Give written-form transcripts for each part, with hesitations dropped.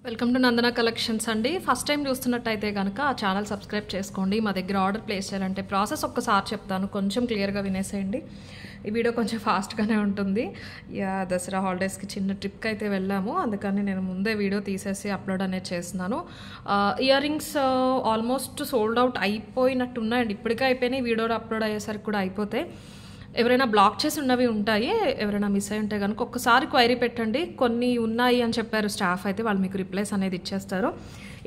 Welcome to Nandana collections అండి. First time చూస్తున్నట్టయితే కనుక ఆ ఛానల్ సబ్స్క్రైబ్ చేసుకోండి. మా దగ్గర ఆర్డర్ ప్లేస్ చేయాలంటే ప్రాసెస్ ఒక్కసారి చెప్తాను, కొంచెం క్లియర్గా వినేసేయండి. ఈ వీడియో కొంచెం ఫాస్ట్గానే ఉంటుంది. దసరా హాలిడేస్కి చిన్న ట్రిప్కి అయితే వెళ్ళాము, అందుకని నేను ముందే వీడియో తీసేసి అప్లోడ్ అనేది చేస్తున్నాను. Ear rings almost sold out అయిపోయినట్టు ఉన్నాయండి. ఇప్పటికే అయిపోయినాయి, వీడియోలో అప్లోడ్ అయ్యేసరికి కూడా అయిపోతాయి. ఎవరైనా బ్లాక్ చేసి ఉన్నవి ఉంటాయి, ఎవరైనా మిస్ అయి ఉంటే కనుక ఒక్కసారి క్వైరీ పెట్టండి. కొన్ని ఉన్నాయి అని చెప్పారు స్టాఫ్, అయితే వాళ్ళు మీకు రిప్లైస్ అనేది ఇచ్చేస్తారు.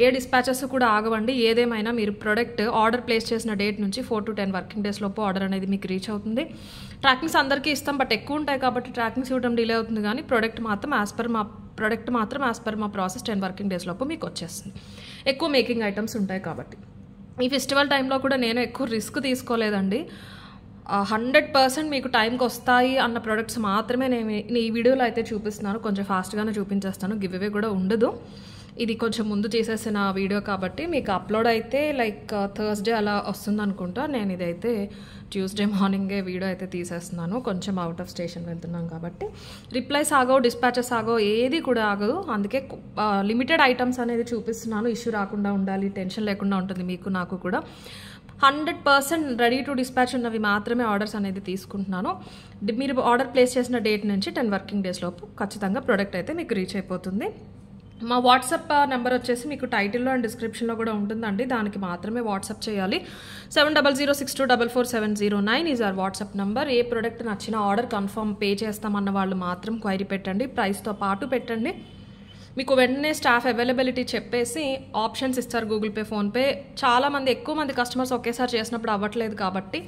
ఏ డిస్పాచెస్ కూడా ఆగవండి. ఏదేమైనా మీరు ప్రొడక్ట్ ఆర్డర్ ప్లేస్ చేసిన డేట్ నుంచి 4 to 10 వర్కింగ్ డేస్ లోపు ఆర్డర్ అనేది మీకు రీచ్ అవుతుంది. ట్రాకింగ్స్ అందరికీ ఇస్తాం, బట్ ఎక్కువ ఉంటాయి కాబట్టి ట్రాకింగ్స్ ఇవ్వడం డిలే అవుతుంది. కానీ ప్రొడక్ట్ మాత్రం యాజ్ పర్ మా ప్రాసెస్ 10 వర్కింగ్ డేస్ లోపు మీకు వచ్చేస్తుంది. ఎక్కువ మేకింగ్ ఐటమ్స్ ఉంటాయి కాబట్టి. ఈ ఫెస్టివల్ టైంలో కూడా నేను ఎక్కువ రిస్క్ తీసుకోలేదండి. 100% మీకు టైంకి వస్తాయి అన్న ప్రొడక్ట్స్ మాత్రమే నేను ఈ వీడియోలో అయితే చూపిస్తున్నాను. కొంచెం ఫాస్ట్గానే చూపించేస్తాను, గివ్ అవే కూడా ఉండదు. ఇది కొంచెం ముందు చేసేసిన వీడియో కాబట్టి మీకు అప్లోడ్ అయితే లైక్ థర్స్డే అలా వస్తుంది అనుకుంటా. నేను ఇదైతే ట్యూస్డే మార్నింగే వీడియో అయితే తీసేస్తున్నాను, కొంచెం అవుట్ ఆఫ్ స్టేషన్ వెళ్తున్నాం కాబట్టి. రిప్లైస్ ఆగవు, డిస్పాచెస్ ఆగవు, ఏది కూడా ఆగదు. అందుకే లిమిటెడ్ ఐటమ్స్ అనేది చూపిస్తున్నాను. ఇష్యూ రాకుండా ఉండాలి, టెన్షన్ లేకుండా ఉంటుంది మీకు నాకు కూడా. 100% రెడీ టు డిస్పాచ్ ఉన్నవి మాత్రమే ఆర్డర్స్ అనేది తీసుకుంటున్నాను. మీరు ఆర్డర్ ప్లేస్ చేసిన డేట్ నుంచి 10 వర్కింగ్ డేస్ లోపు ఖచ్చితంగా ప్రోడక్ట్ అయితే మీకు రీచ్ అయిపోతుంది. మా వాట్సాప్ నెంబర్ వచ్చేసి మీకు టైటిల్లో అండ్ డిస్క్రిప్షన్లో కూడా ఉంటుందండి, దానికి మాత్రమే వాట్సాప్ చేయాలి. 7006244709 is are WhatsApp number. A product నచ్చిన ఆర్డర్ కన్ఫర్మ్ పే చేస్తామన్న వాళ్ళు మాత్రం క్వైరీ పెట్టండి, ప్రైస్తో పాటు పెట్టండి. మీకు వెంటనే స్టాఫ్ అవైలబిలిటీ చెప్పేసి ఆప్షన్స్ ఇస్తారు, గూగుల్ పే, ఫోన్పే. ఎక్కువ మంది కస్టమర్స్ ఒకేసారి చేసినప్పుడు అవ్వట్లేదు కాబట్టి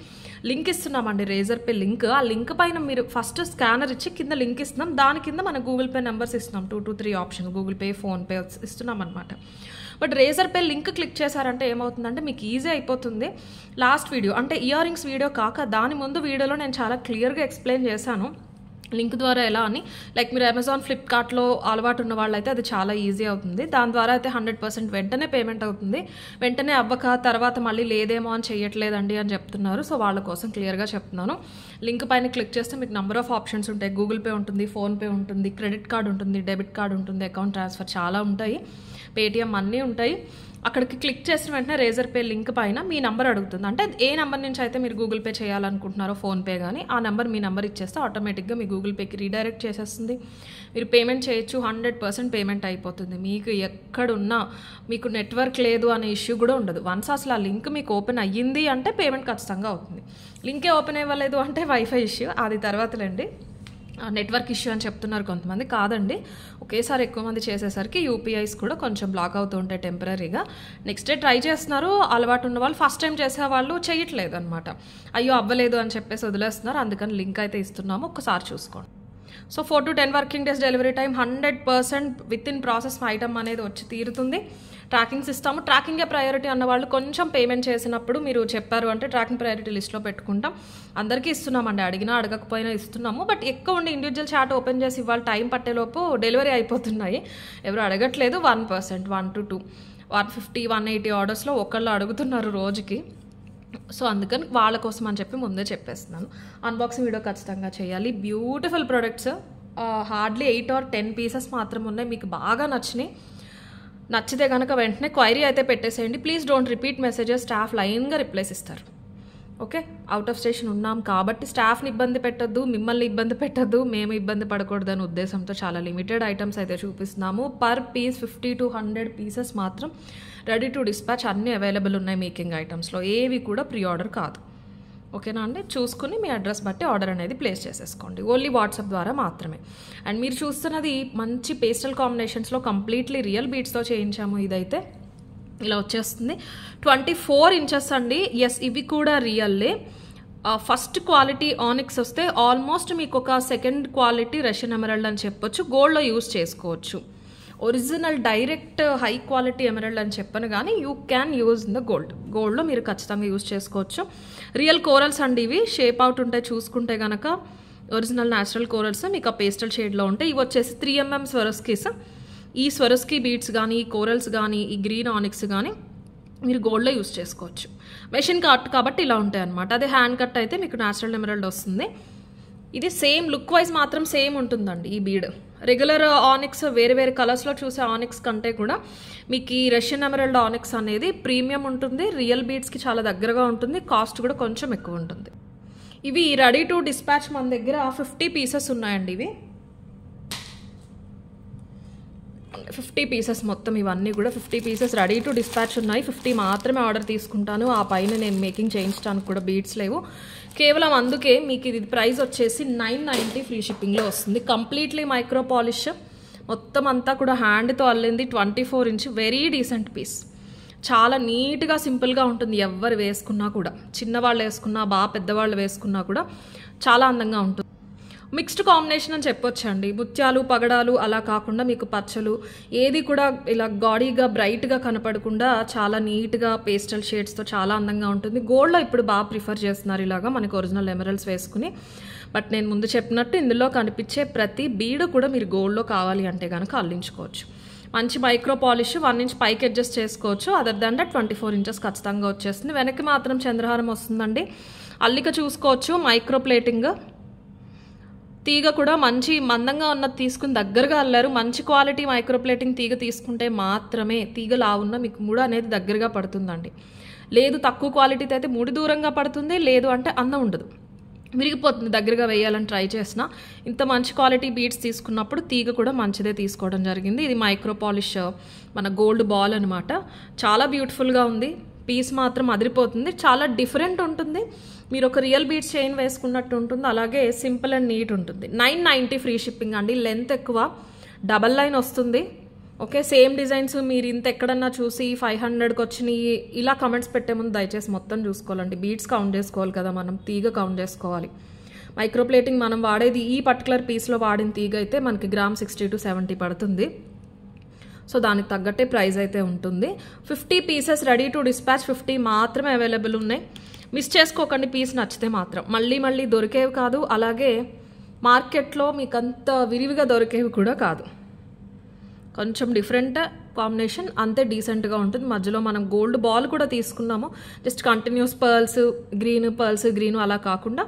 లింక్ ఇస్తున్నామండి, రేజర్ పే లింక్. ఆ లింక్ పైన మీరు ఫస్ట్ స్కానర్ ఇచ్చి కింద లింక్ ఇస్తున్నాం, దాని కింద మన గూగుల్ పే నెంబర్స్ ఇస్తున్నాం. 2 to 3 options, Google pay, PhonePe ఇస్తున్నాం అనమాట. But Razorpay link click చేశారంటే ఏమవుతుందంటే మీకు ఈజీ అయిపోతుంది. లాస్ట్ వీడియో అంటే ఇయర్ రింగ్స్ వీడియో కాక దాని ముందు వీడియోలో నేను చాలా క్లియర్గా ఎక్స్ప్లెయిన్ చేశాను లింక్ ద్వారా ఎలా అని. లైక్ మీరు అమెజాన్, ఫ్లిప్కార్ట్లో అలవాటు ఉన్న వాళ్ళైతే అది చాలా ఈజీ అవుతుంది. దాని ద్వారా అయితే 100% వెంటనే పేమెంట్ అవుతుంది. వెంటనే అవ్వక తర్వాత మళ్ళీ లేదేమో అని చెయ్యట్లేదండి అని చెప్తున్నారు. సో వాళ్ళ కోసం క్లియర్గా చెప్తున్నాను. లింక్ పైన క్లిక్ చేస్తే మీకు నెంబర్ ఆఫ్ ఆప్షన్స్ ఉంటాయి. గూగుల్ పే ఉంటుంది, ఫోన్పే ఉంటుంది, క్రెడిట్ కార్డ్ ఉంటుంది, డెబిట్ కార్డ్ ఉంటుంది, అకౌంట్ ట్రాన్స్ఫర్ చాలా ఉంటాయి, పేటిఎం అన్నీ ఉంటాయి. అక్కడికి క్లిక్ చేసిన వెంటనే రేజర్ పే లింక్ పైన మీ నెంబర్ అడుగుతుంది. అంటే ఏ నెంబర్ నుంచి అయితే మీరు గూగుల్ పే చేయాలనుకుంటున్నారో, ఫోన్పే కానీ, ఆ నెంబర్ మీ నెంబర్ ఇచ్చేస్తే ఆటోమేటిక్గా మీ గూగుల్ పేకి రీడైరెక్ట్ చేసేస్తుంది. మీరు పేమెంట్ చేయొచ్చు, 100% పేమెంట్ అయిపోతుంది. మీకు ఎక్కడున్నా మీకు నెట్వర్క్ లేదు అనే ఇష్యూ కూడా ఉండదు. వన్స్ అసలు ఆ లింక్ మీకు ఓపెన్ అయ్యింది అంటే పేమెంట్ ఖచ్చితంగా అవుతుంది. లింకే ఓపెన్ అవ్వలేదు అంటే వైఫై ఇష్యూ, అది తర్వాతలేండి. నెట్వర్క్ ఇష్యూ అని చెప్తున్నారు కొంతమంది, కాదండి. ఒకేసారి ఎక్కువ మంది చేసేసరికి యూపీఐస్ కూడా కొంచెం బ్లాక్ అవుతూ ఉంటాయి టెంపరీగా. నెక్స్ట్ డే ట్రై చేస్తున్నారు అలవాటు ఉన్న వాళ్ళు, ఫస్ట్ టైం చేసేవాళ్ళు చేయట్లేదు అనమాట. అయ్యో అవ్వలేదు అని చెప్పేసి వదిలేస్తున్నారు. అందుకని లింక్ అయితే ఇస్తున్నాము, ఒక్కసారి చూసుకోండి. So 4 to 10 working days delivery time, 100% with in process item అనేది వచ్చి తీరుతుంది. ట్రాకింగ్స్ ఇస్తాము. ట్రాకింగే ప్రయారిటీ అన్న వాళ్ళు కొంచెం పేమెంట్ చేసినప్పుడు మీరు చెప్పారు అంటే ట్రాకింగ్ ప్రయారిటీ లిస్ట్లో పెట్టుకుంటాం. అందరికీ ఇస్తున్నామండి, అడిగినా అడగకపోయినా ఇస్తున్నాము. బట్ ఎక్కువ ఉండి ఇండివిజువల్ చాట్ ఓపెన్ చేసి ఇవాళ టైం పట్టేలోపు డెలివరీ అయిపోతున్నాయి. ఎవరు అడగట్లేదు. 1%, 1 to 2, 150, 180 ఆర్డర్స్లో ఒకళ్ళు అడుగుతున్నారు రోజుకి. సో అందుకని వాళ్ళ కోసం అని చెప్పి ముందే చెప్పేస్తున్నాను. అన్బాక్సింగ్ వీడియో ఖచ్చితంగా చేయాలి. Beautiful products, hardly 8 or 10 pieces మాత్రం ఉన్నాయి. మీకు బాగా నచ్చితే కనుక వెంటనే క్వైరీ అయితే పెట్టేసేయండి. Please don't repeat messages, staff లైన్గా రిప్లైస్ ఇస్తారు. ఓకే, అవుట్ ఆఫ్ స్టేషన్ ఉన్నాం కాబట్టి స్టాఫ్ని ఇబ్బంది పెట్టద్దు, మిమ్మల్ని ఇబ్బంది పెట్టద్దు, మేము ఇబ్బంది పడకూడదని ఉద్దేశంతో చాలా లిమిటెడ్ ఐటమ్స్ అయితే చూపిస్తున్నాము. పర్ పీస్ 50 to 100 పీసెస్ మాత్రం రెడీ టు డిస్పాచ్ అన్నీ అవైలబుల్ ఉన్నాయి. మేకింగ్ ఐటమ్స్లో ఏవి కూడా ప్రీ ఆర్డర్ కాదు. ఓకేనా అండి? చూసుకుని మీ అడ్రస్ బట్టి ఆర్డర్ అనేది ప్లేస్ చేసేసుకోండి. ఓన్లీ వాట్సాప్ ద్వారా మాత్రమే. అండ్ మీరు చూస్తున్నది మంచి పేస్టల్ కాంబినేషన్స్లో కంప్లీట్లీ రియల్ బీట్స్తో చేయించాము. ఇదైతే ఇలా వచ్చేస్తుంది. 24 inches అండి. ఎస్, ఇవి కూడా రియల్లే. ఫస్ట్ క్వాలిటీ ఆనిక్స్ వస్తే ఆల్మోస్ట్ మీకు ఒక సెకండ్ క్వాలిటీ రష్యన్ ఎమరల్డ్ అని చెప్పొచ్చు. గోల్డ్లో యూజ్ చేసుకోవచ్చు. Original direct high quality emerald అని చెప్పను కానీ you can use in the గోల్డ్లో మీరు ఖచ్చితంగా యూజ్ చేసుకోవచ్చు. రియల్ కోరల్స్ అండి ఇవి. షేప్ అవుట్ ఉంటాయి చూసుకుంటే కనుక. ఒరిజినల్ న్యాచురల్ కోరల్స్ మీకు ఆ పేస్టల్ షేడ్లో ఉంటాయి. ఇవి వచ్చేసి 3mm స్వరస్కీస్. ఈ స్వరస్కీ బీడ్స్ కానీ, ఈ కోరల్స్ కానీ, ఈ గ్రీన్ ఆనిక్స్ కానీ మీరు గోల్డ్లో యూజ్ చేసుకోవచ్చు. మెషిన్ కట్ కాబట్టి ఇలా ఉంటాయి అనమాట. అదే హ్యాండ్ కట్ అయితే మీకు న్యాచురల్ ఎమరల్డ్ వస్తుంది. ఇది సేమ్ లుక్ వైజ్ మాత్రం సేమ్ ఉంటుందండి ఈ బీడ్. రెగ్యులర్ ఆనిక్స్ వేరే వేరే కలర్స్లో చూసే ఆనిక్స్ కంటే కూడా మీకు ఈ రష్యన్ ఎమరల్డ్ ఆనిక్స్ అనేది ప్రీమియం ఉంటుంది, రియల్ బీడ్స్కి చాలా దగ్గరగా ఉంటుంది, కాస్ట్ కూడా కొంచెం ఎక్కువ ఉంటుంది. ఇవి రెడీ టు డిస్పాచ్ మన దగ్గర 50 పీసెస్ ఉన్నాయండి. ఇవి 50 పీసెస్ మొత్తం, ఇవన్నీ కూడా 50 పీసెస్ రెడీ టు డిస్పాచ్ ఉన్నాయి. 50 మాత్రమే ఆర్డర్ తీసుకుంటాను, ఆ పైన నేను మేకింగ్ చేయించడానికి కూడా బీడ్స్ లేవు. కేవలం అందుకే మీకు ఇది ప్రైస్ వచ్చేసి 990 ఫ్రీ షిప్పింగ్లో వస్తుంది. కంప్లీట్లీ మైక్రో పాలిష్, మొత్తం అంతా కూడా హ్యాండ్తో అల్లింది, 24 ఇంచ్, వెరీ డీసెంట్ పీస్. చాలా నీట్గా సింపుల్గా ఉంటుంది. ఎవరు వేసుకున్నా కూడా, చిన్నవాళ్ళు వేసుకున్నా బాగా పెద్దవాళ్ళు వేసుకున్నా కూడా చాలా అందంగా ఉంటుంది. మిక్స్డ్ కాంబినేషన్ అని చెప్పొచ్చండి. ముత్యాలు పగడాలు అలా కాకుండా మీకు పచ్చలు ఏది కూడా ఇలా గాడీగా బ్రైట్గా కనపడకుండా చాలా నీట్గా పేస్టల్ షేడ్స్తో చాలా అందంగా ఉంటుంది. గోల్డ్లో ఇప్పుడు బాగా ప్రిఫర్ చేస్తున్నారు ఇలాగా మనకి ఒరిజినల్ ఎమరల్స్ వేసుకుని. బట్ నేను ముందు చెప్పినట్టు ఇందులో కనిపించే ప్రతి బీడు కూడా మీరు గోల్డ్లో కావాలి అంటే కనుక అల్లించుకోవచ్చు. మంచి మైక్రో పాలిష్, 1 ఇంచ్ పైకి అడ్జస్ట్ చేసుకోవచ్చు. అదర్ దాన్ దట్ 24 ఇంచెస్ ఖచ్చితంగా వచ్చేస్తుంది. వెనక్కి మాత్రం చంద్రహారం వస్తుందండి. అల్లిక చూసుకోవచ్చు, మైక్రో ప్లేటింగ్. తీగ కూడా మంచి మందంగా ఉన్నది తీసుకుని దగ్గరగా అల్లారు. మంచి క్వాలిటీ మైక్రో ప్లేటింగ్ తీగ తీసుకుంటే మాత్రమే తీగ లావున్న మీకు ముడి అనేది దగ్గరగా పడుతుందండి. లేదు తక్కువ క్వాలిటీతో అయితే ముడి దూరంగా పడుతుంది, లేదు అంటే అందం ఉండదు, విరిగిపోతుంది దగ్గరగా వేయాలని ట్రై చేసిన. ఇంత మంచి క్వాలిటీ బీడ్స్ తీసుకున్నప్పుడు తీగ కూడా మంచిదే తీసుకోవడం జరిగింది. ఇది మైక్రో పాలిష్ మన గోల్డ్ బాల్ అనమాట. చాలా బ్యూటిఫుల్గా ఉంది. పీస్ మాత్రం అదిరిపోతుంది, చాలా డిఫరెంట్ ఉంటుంది. మీరు ఒక రియల్ బీడ్స్ చైన్ వేసుకున్నట్టు ఉంటుంది, అలాగే సింపుల్ అండ్ నీట్ ఉంటుంది. 990 ఫ్రీ షిప్పింగ్ అండి. లెంత్ ఎక్కువ, డబల్ లైన్ వస్తుంది. ఓకే, సేమ్ డిజైన్స్ మీరు ఇంత ఎక్కడన్నా చూసి 500కి వచ్చినాయి ఇలా కమెంట్స్ పెట్టే ముందు దయచేసి మొత్తం చూసుకోవాలండి. బీడ్స్ కౌంట్ చేసుకోవాలి కదా మనం, తీగ కౌంట్ చేసుకోవాలి. మైక్రో ప్లేటింగ్ మనం వాడేది ఈ పర్టికులర్ పీస్లో వాడిన తీగ అయితే మనకి గ్రామ్ 60 to 70 పడుతుంది. సో దానికి తగ్గట్టే ప్రైస్ అయితే ఉంటుంది. 50 పీసెస్ రెడీ టు డిస్పాచ్, 50 మాత్రమే అవైలబుల్ ఉన్నాయి. మిస్ చేసుకోకండి, పీస్ నచ్చితే మాత్రం. మళ్ళీ మళ్ళీ దొరికేవి కాదు, అలాగే మార్కెట్లో మీకు అంత విరివిగా దొరికేవి కూడా కాదు. కొంచెం డిఫరెంట్ కాంబినేషన్, అంతే డీసెంట్గా ఉంటుంది. మధ్యలో మనం గోల్డ్ బాల్ కూడా తీసుకున్నాము, జస్ట్ కంటిన్యూస్ పర్ల్స్ గ్రీన్ అలా కాకుండా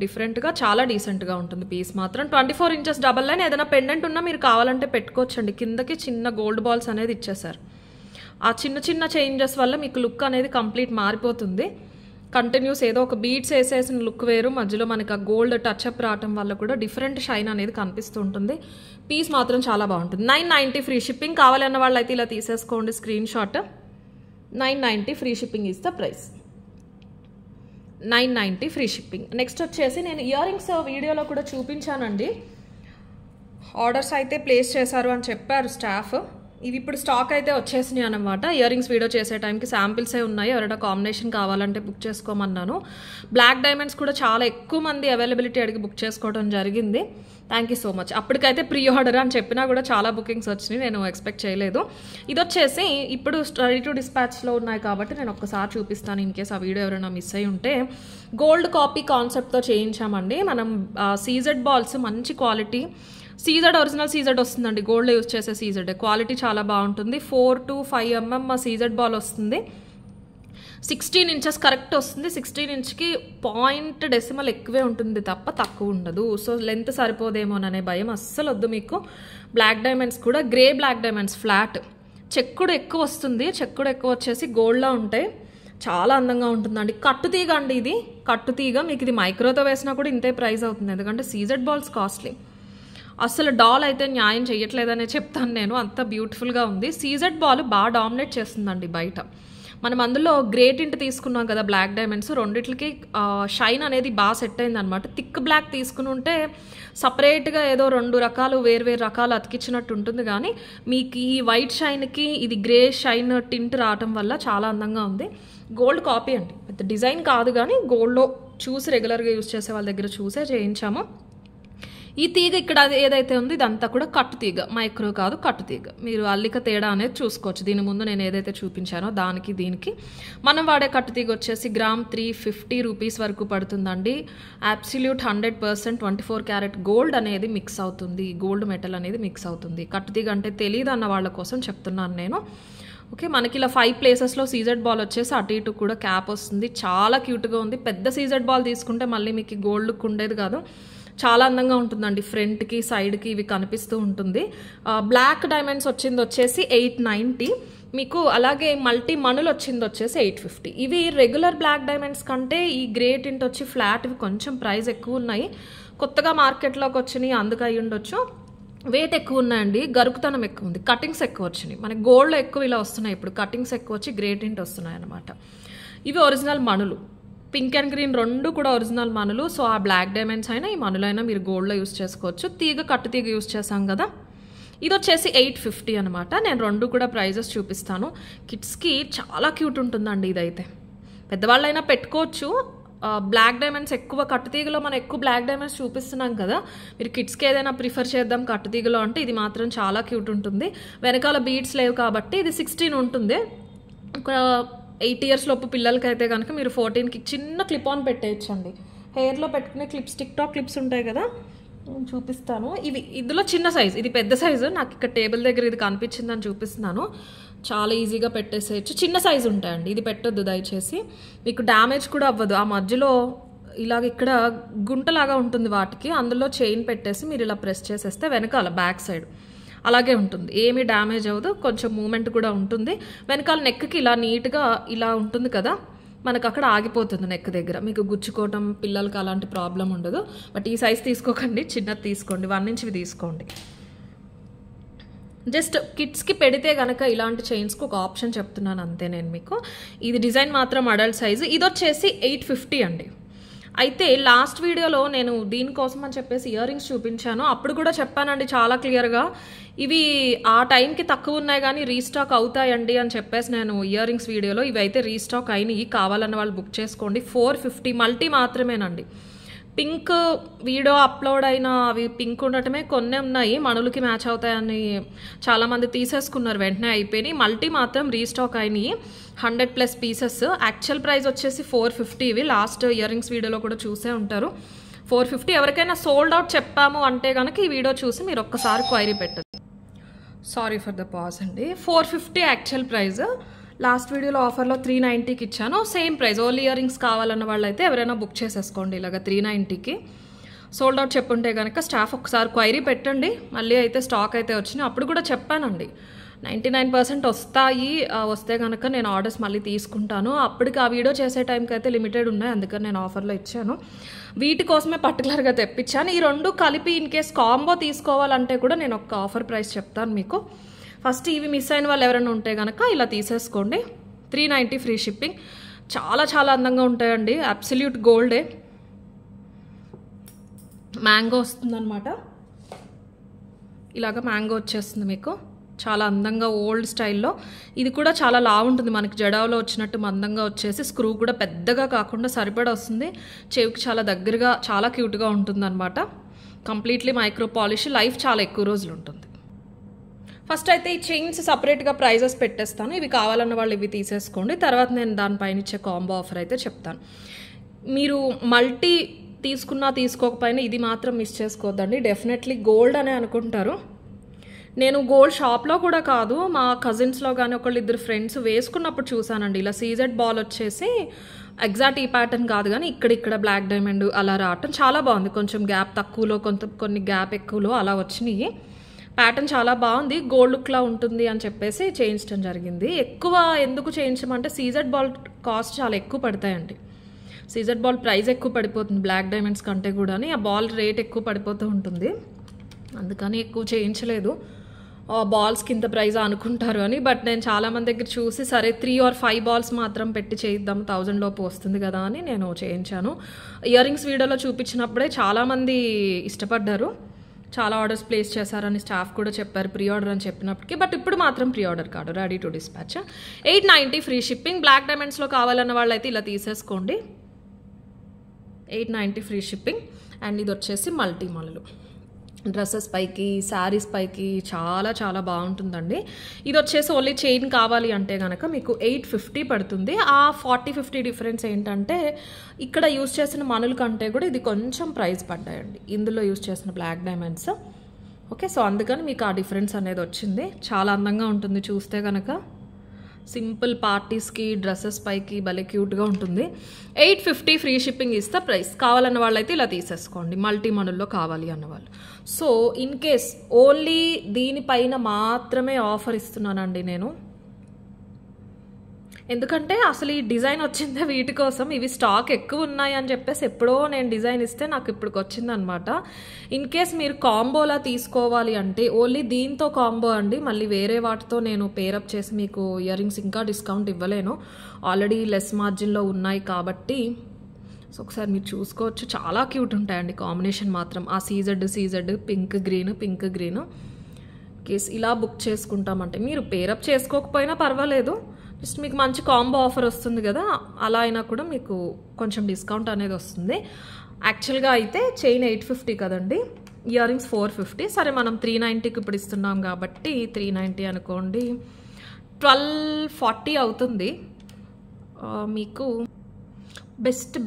డిఫరెంట్గా చాలా డీసెంట్గా ఉంటుంది. పీస్ మాత్రం 24 ఇంచెస్ డబల్ లైన్. ఏదైనా పెండెంట్ ఉన్నా మీరు కావాలంటే పెట్టుకోవచ్చండి. కిందకి చిన్న గోల్డ్ బాల్స్ అనేది ఇచ్చేసారు. ఆ చిన్న చిన్న చేంజెస్ వల్ల మీకు లుక్ అనేది కంప్లీట్ మారిపోతుంది. కంటిన్యూస్ ఏదో ఒక బీడ్స్ వేసేసిన లుక్ వేరు, మధ్యలో మనకి ఆ గోల్డ్ టచ్అప్ రావటం వల్ల కూడా డిఫరెంట్ షైన్ అనేది కనిపిస్తూ ఉంటుంది. పీస్ మాత్రం చాలా బాగుంటుంది. 990 ఫ్రీ షిప్పింగ్. కావాలన్న వాళ్ళు అయితే ఇలా తీసేసుకోండి screen shot. 990 free shipping is the price. 990 free shipping. Next వచ్చేసి నేను ఇయర్ రింగ్స్ వీడియోలో కూడా చూపించానండి. ఆర్డర్స్ అయితే ప్లేస్ చేశారు అని చెప్పారు స్టాఫ్. ఇవి ఇప్పుడు స్టాక్ అయితే వచ్చేసినాయి అనమాట. ఇయర్ రింగ్స్ వీడియో చేసే టైంకి శాంపిల్సే ఉన్నాయి. ఎవరైనా కాంబినేషన్ కావాలంటే బుక్ చేసుకోమన్నాను. బ్లాక్ డైమండ్స్ కూడా చాలా ఎక్కువ మంది అవైలబిలిటీ అడిగి బుక్ చేసుకోవడం జరిగింది. Thank you so much. అప్పటికైతే ప్రీ ఆర్డర్ అని చెప్పినా కూడా చాలా బుకింగ్స్ వచ్చినాయి, నేను ఎక్స్పెక్ట్ చేయలేదు. ఇది వచ్చేసి ఇప్పుడు రెడీ టు డిస్పాచ్లో ఉన్నాయి కాబట్టి నేను ఒక్కసారి చూపిస్తాను, ఇన్ కేస్ ఆ వీడియో ఎవరైనా మిస్ అయ్యి ఉంటే. గోల్డ్ కాపీ కాన్సెప్ట్తో చేయించామండి మనం. సీజెడ్ బాల్స్ మంచి క్వాలిటీ, సీజెడ్ ఒరిజినల్ సీజెడ్ వస్తుందండి. గోల్డ్ యూజ్ చేసే సీజెడ్ క్వాలిటీ చాలా బాగుంటుంది. 4 to 5 mm సీజెడ్ బాల్ వస్తుంది. 16 ఇంచెస్ కరెక్ట్ వస్తుంది. 16 ఇంచ్కి పాయింట్ డెసిమల్ ఎక్కువే ఉంటుంది తప్ప తక్కువ ఉండదు. సో లెంత్ సరిపోదేమోననే భయం అస్సలు వద్దు మీకు. బ్లాక్ డైమండ్స్ కూడా గ్రే బ్లాక్ డైమండ్స్ ఫ్లాట్, చెక్కుడు ఎక్కువ వస్తుంది. చెక్కుడు ఎక్కువ వచ్చేసి గోల్డ్లో ఉంటాయి, చాలా అందంగా ఉంటుందండి. కట్టుతీగ అండి ఇది, కట్టుతీగ. మీకు ఇది మైక్రోతో వేసినా కూడా ఇంతే ప్రైస్ అవుతుంది, ఎందుకంటే సీజెడ్ బాల్స్ కాస్ట్లీ. అసలు డాల్ అయితే న్యాయం చేయట్లేదనే చెప్తాను నేను, అంత బ్యూటిఫుల్గా ఉంది. సీజెడ్ బాల్ బాగా డామినేట్ చేస్తుందండి బయట. మనం అందులో గ్రే టింట్ తీసుకున్నాం కదా బ్లాక్ డైమండ్స్, రెండిట్లకి షైన్ అనేది బాగా సెట్ అయింది అనమాట. థిక్ బ్లాక్ తీసుకుని ఉంటే సపరేట్గా ఏదో 2 రకాలు వేరు రకాలు అతికిచ్చినట్టు ఉంటుంది, కానీ మీకు ఈ వైట్ షైన్కి ఇది గ్రే షైన్ టింట్ రావటం వల్ల చాలా అందంగా ఉంది. గోల్డ్ కాపీ అండి, పెద్ద డిజైన్ కాదు, కానీ గోల్డ్లో చూసి రెగ్యులర్గా యూజ్ చేసే వాళ్ళ దగ్గర చూసే చేయించాము. ఈ తీగ ఇక్కడ ఏదైతే ఉంది ఇదంతా కూడా కట్టు తీగ, మైక్రో కాదు, కట్టు తీగ. మీరు అల్లిక తేడా అనేది చూసుకోవచ్చు. దీని ముందు నేను ఏదైతే చూపించానో దానికి దీనికి మనం వాడే కట్టు తీగ వచ్చేసి గ్రామ్ 350 రూపీస్ వరకు పడుతుందండి. అబ్సల్యూట్ 100% 24 క్యారెట్ గోల్డ్ అనేది మిక్స్ అవుతుంది, గోల్డ్ మెటల్ అనేది మిక్స్ అవుతుంది. కట్టు తీగ అంటే తెలియదు అన్న వాళ్ళ కోసం చెప్తున్నాను నేను. ఓకే, మనకి ఇలా 5 ప్లేసెస్లో సీజెడ్ బాల్ వచ్చేసి అటు ఇటు కూడా క్యాప్ వస్తుంది. చాలా క్యూట్గా ఉంది. పెద్ద సీజెడ్ బాల్ తీసుకుంటే మళ్ళీ మీకు గోల్డ్ లుక్ ఉండేది కాదు. చాలా అందంగా ఉంటుందండి. ఫ్రంట్కి సైడ్కి ఇవి కనిపిస్తూ ఉంటుంది. బ్లాక్ డైమండ్స్ వచ్చేసి 890 మీకు. అలాగే మల్టీ మణులు వచ్చేసి 850. ఇవి రెగ్యులర్ బ్లాక్ డైమండ్స్ కంటే ఈ గ్రే టింట్ వచ్చి ఫ్లాట్ ఇవి కొంచెం ప్రైస్ ఎక్కువ ఉన్నాయి. కొత్తగా మార్కెట్లోకి వచ్చినాయి, అందుకు అయి ఉండొచ్చు. వెయిట్ ఎక్కువ ఉన్నాయండి, గరుకుతనం ఎక్కువ ఉంది, కటింగ్స్ ఎక్కువ వచ్చినాయి. మనకి గోల్డ్లో ఎక్కువ ఇలా వస్తున్నాయి, ఇప్పుడు కటింగ్స్ ఎక్కువ వచ్చి గ్రే టింట్ వస్తున్నాయి అనమాట. ఇవి ఒరిజినల్ మణులు, పింక్ అండ్ గ్రీన్ రెండు కూడా ఒరిజినల్ మణులు. సో ఆ బ్లాక్ డైమండ్స్ అయినా ఈ మణులైనా మీరు గోల్డ్లో యూస్ చేసుకోవచ్చు. తీగ కట్టు తీగ యూస్ చేసాం కదా. ఇది వచ్చేసి 850 అనమాట. నేను రెండు కూడా ప్రైజెస్ చూపిస్తాను. కిడ్స్కి చాలా క్యూట్ ఉంటుందండి ఇదైతే. పెద్దవాళ్ళైనా పెట్టుకోవచ్చు. బ్లాక్ డైమండ్స్ ఎక్కువ కట్టుతీగలో మనం ఎక్కువ బ్లాక్ డైమండ్స్ చూపిస్తున్నాం కదా. మీరు కిడ్స్కి ఏదైనా ప్రిఫర్ చేద్దాం కట్టుతీగలో అంటే ఇది మాత్రం చాలా క్యూట్ ఉంటుంది. వెనకాల బీడ్స్ లేవు కాబట్టి ఇది 16 ఉంటుంది. ఒక 8 years లోపు పిల్లలకైతే కనుక మీరు 14కి చిన్న క్లిప్ ఆన్ పెట్టేయచ్చండి. హెయిర్లో పెట్టుకునే క్లిప్స్, టిక్ టాక్ క్లిప్స్ ఉంటాయి కదా, చూపిస్తాను. ఇందులో చిన్న సైజు, ఇది పెద్ద సైజు. నాకు ఇక్కడ టేబుల్ దగ్గర ఇది కనిపించిందని చూపిస్తున్నాను. చాలా ఈజీగా పెట్టేసేయచ్చు. చిన్న సైజు ఉంటాయండి, ఇది పెట్టొద్దు దయచేసి. మీకు డ్యామేజ్ కూడా అవ్వదు. ఆ మధ్యలో ఇలాగ ఇక్కడ గుంటలాగా ఉంటుంది వాటికి, అందులో చైన్ పెట్టేసి మీరు ఇలా ప్రెస్ చేసేస్తే వెనకాల బ్యాక్ సైడ్ అలాగే ఉంటుంది, ఏమీ డ్యామేజ్ అవ్వదు. కొంచెం మూమెంట్ కూడా ఉంటుంది. వెనకాల నెక్కి ఇలా నీట్గా ఇలా ఉంటుంది కదా, మనకు అక్కడ ఆగిపోతుంది నెక్ దగ్గర. మీకు గుచ్చుకోవటం పిల్లలకి అలాంటి ప్రాబ్లం ఉండదు. బట్ ఈ సైజ్ తీసుకోకండి, చిన్నది తీసుకోండి, 1 inch తీసుకోండి. జస్ట్ కిడ్స్కి పెడితే కనుక ఇలాంటి చైన్స్కి ఒక ఆప్షన్ చెప్తున్నాను అంతే నేను మీకు. ఇది డిజైన్ మాత్రం అడల్ట్ సైజు. ఇది వచ్చేసి 850 అండి. అయితే లాస్ట్ వీడియోలో నేను దీనికోసం అని చెప్పేసి ఇయర్ రింగ్స్ చూపించాను. అప్పుడు కూడా చెప్పానండి చాలా క్లియర్గా, ఇవి ఆ టైంకి తక్కువ ఉన్నాయి కానీ రీస్టాక్ అవుతాయండి అని చెప్పేసి నేను ఇయర్ రింగ్స్ వీడియోలో. ఇవి అయితే రీస్టాక్ అయినాయి, కావాలన్న వాళ్ళు బుక్ చేసుకోండి. 450 మల్టీ మాత్రమేనండి. పింక్ వీడియో అప్లోడ్ అయిన అవి పింక్ ఉండటమే కొన్ని ఉన్నాయి, మణులకి మ్యాచ్ అవుతాయని చాలామంది తీసేసుకున్నారు, వెంటనే అయిపోయినాయి. మల్టీ మాత్రం రీస్టాక్ అయినాయి, 100+ పీసెస్. యాక్చువల్ ప్రైస్ వచ్చేసి 450. ఇవి లాస్ట్ ఇయర్ రింగ్స్ వీడియోలో కూడా చూసే ఉంటారు. 450. ఎవరికైనా సోల్డ్ అవుట్ చెప్పాము అంటే కనుక ఈ వీడియో చూసి మీరు ఒక్కసారి క్వైరీ పెట్టండి. సారీ ఫర్ ద పాజ్ అండి. 450 యాక్చువల్ ప్రైస్. లాస్ట్ వీడియోలో ఆఫర్లో 390కి ఇచ్చాను, same price. Only ear rings కావాలన్న వాళ్ళు అయితే ఎవరైనా బుక్ చేసేసుకోండి ఇలాగ 390కి. సోల్డ్ అవుట్ చెప్పుంటే కనుక స్టాఫ్ ఒకసారి క్వైరీ పెట్టండి. మళ్ళీ అయితే స్టాక్ అయితే వచ్చినాయి. అప్పుడు కూడా చెప్పానండి 99% వస్తాయి, వస్తే కనుక నేను ఆర్డర్స్ మళ్ళీ తీసుకుంటాను. అప్పటికి ఆ వీడియో చేసే టైంకి అయితే లిమిటెడ్ ఉన్నాయి, అందుకని నేను ఆఫర్లో ఇచ్చాను. వీటి కోసమే పర్టికులర్గా తెప్పించాను. ఈ రెండు కలిపి ఇన్ కేస్ కాంబో తీసుకోవాలంటే కూడా నేను ఒక ఆఫర్ ప్రైస్ చెప్తాను మీకు. ఫస్ట్ ఇవి మిస్ అయిన వాళ్ళు ఎవరైనా ఉంటే కనుక ఇలా తీసేసుకోండి. 390 ఫ్రీ షిప్పింగ్. చాలా చాలా అందంగా ఉంటాయండి, అబ్సల్యూట్ గోల్డే. మ్యాంగో వస్తుందన్నమాట, ఇలాగ మ్యాంగో వచ్చేస్తుంది మీకు, చాలా అందంగా ఓల్డ్ స్టైల్లో. ఇది కూడా చాలా లావు ఉంటుంది, మనకి జడావులో వచ్చినట్టు మందంగా వచ్చేసి స్క్రూ కూడా పెద్దగా కాకుండా సరిపడా వస్తుంది. చెవికి చాలా దగ్గరగా చాలా క్యూట్గా ఉంటుంది అనమాట. కంప్లీట్లీ మైక్రో పాలిష్, లైఫ్ చాలా ఎక్కువ రోజులు ఉంటుంది. ఫస్ట్ అయితే ఈ చైన్స్ సపరేట్గా ప్రైజెస్ పెట్టేస్తాను. ఇవి కావాలన్న వాళ్ళు ఇవి తీసేసుకోండి. తర్వాత నేను దానిపైన ఇచ్చే కాంబో ఆఫర్ అయితే చెప్తాను. మీరు మల్టీ తీసుకున్నా తీసుకోకపోయినా ఇది మాత్రం మిస్ చేసుకోవద్దండి. డెఫినెట్లీ గోల్డ్ అనే అనుకుంటారు. నేను గోల్డ్ షాప్లో కూడా కాదు, మా కజిన్స్లో కానీ ఒకళ్ళు ఇద్దరు ఫ్రెండ్స్ వేసుకున్నప్పుడు చూసానండి. ఇలా సీజెడ్ బాల్ వచ్చేసి ఎగ్జాక్ట్ ఈ ప్యాటర్న్ కాదు కానీ ఇక్కడ బ్లాక్ డైమండ్ అలా రావటం చాలా బాగుంది. కొంచెం గ్యాప్ తక్కువలో కొన్ని గ్యాప్ ఎక్కువలో అలా వచ్చినాయి. ప్యాటర్న్ చాలా బాగుంది, గోల్డ్ లుక్లా ఉంటుంది అని చెప్పేసి చేయించడం జరిగింది. ఎక్కువ ఎందుకు చేయించమంటే సీజెడ్ బాల్ కాస్ట్ చాలా ఎక్కువ పడతాయండి. సీజెడ్ బాల్ ప్రైస్ ఎక్కువ పడిపోతుంది బ్లాక్ డైమండ్స్ కంటే కూడా. ఆ బాల్ రేట్ ఎక్కువ పడిపోతూ ఉంటుంది, అందుకని ఎక్కువ చేయించలేదు. బాల్స్కి ఇంత ప్రైజ్ అనుకుంటారు అని. బట్ నేను చాలామంది దగ్గర చూసి సరే 3 or 5 balls మాత్రం పెట్టి చేయిద్దాం, 1000 లోపు వస్తుంది కదా అని నేను చేయించాను. ఇయర్ రింగ్స్ వీడియోలో చూపించినప్పుడే చాలామంది ఇష్టపడ్డారు, చాలా ఆర్డర్స్ ప్లేస్ చేశారని స్టాఫ్ కూడా చెప్పారు ప్రీ ఆర్డర్ అని చెప్పినప్పటికీ. బట్ ఇప్పుడు మాత్రం ప్రీ ఆర్డర్ కాదు, ready to dispatch. 890 free shipping. Black డైమండ్స్లో కావాలన్న వాళ్ళు అయితే ఇలా తీసేసుకోండి. 890 ఫ్రీ షిప్పింగ్. అండ్ ఇది వచ్చేసి మల్టీ మల్లు డ్రెస్సెస్ పైకి, శారీస్ పైకి చాలా చాలా బాగుంటుందండి. ఇది వచ్చేసి ఓన్లీ చైన్ కావాలి అంటే కనుక మీకు 850 పడుతుంది. ఆ 40-50 డిఫరెన్స్ ఏంటంటే ఇక్కడ యూజ్ చేసిన మనుల కంటే కూడా ఇది కొంచెం ప్రైస్ పడ్డాయండి ఇందులో యూజ్ చేసిన బ్లాక్ డైమండ్స్. ఓకే, సో అందుకని మీకు ఆ డిఫరెన్స్ అనేది వచ్చింది. చాలా అందంగా ఉంటుంది చూస్తే కనుక, సింపుల్ పార్టీస్కి డ్రెస్సెస్ పైకి భలే క్యూట్గా ఉంటుంది. 850 ఫ్రీ షిప్పింగ్ ఇస్తే ప్రైస్. కావాలన్న వాళ్ళైతే ఇలా తీసేసుకోండి, మల్టీ మనుల్లో కావాలి అన్నవాళ్ళు. సో ఇన్ కేస్ ఓన్లీ దీనిపైన మాత్రమే ఆఫర్ ఇస్తున్నానండి నేను, ఎందుకంటే అసలు ఈ డిజైన్ వచ్చిందే వీటి కోసం. ఇవి స్టాక్ ఎక్కువ ఉన్నాయి అని చెప్పేసి ఎప్పుడో నేను డిజైన్ ఇస్తే నాకు ఇప్పటికి వచ్చిందనమాట. ఇన్ కేస్ మీరు కాంబోలా తీసుకోవాలి అంటే ఓన్లీ దీంతో కాంబో అండి, మళ్ళీ వేరే వాటితో నేను పేరప్ చేసి మీకు ఇయర్ రింగ్స్ ఇంకా డిస్కౌంట్ ఇవ్వలేను, ఆల్రెడీ లెస్ మార్జిన్లో ఉన్నాయి కాబట్టి. సో ఒకసారి మీరు చూసుకోవచ్చు, చాలా క్యూట్ ఉంటాయండి కాంబినేషన్ మాత్రం. ఆ సీజెడ్ పింక్ గ్రీన్ కేస్ ఇలా బుక్ చేసుకుంటామంటే మీరు పేరప్ చేసుకోకపోయినా పర్వాలేదు, జస్ట్ మీకు మంచి కాంబో ఆఫర్ వస్తుంది కదా, అలా అయినా కూడా మీకు కొంచెం డిస్కౌంట్ అనేది వస్తుంది. యాక్చువల్గా అయితే చైన్ 850 కదండి, ఇయర్ రింగ్స్ 450. సరే మనం 390కి ఇప్పుడు ఇస్తున్నాం కాబట్టి 390 అనుకోండి, 1240 అవుతుంది. మీకు best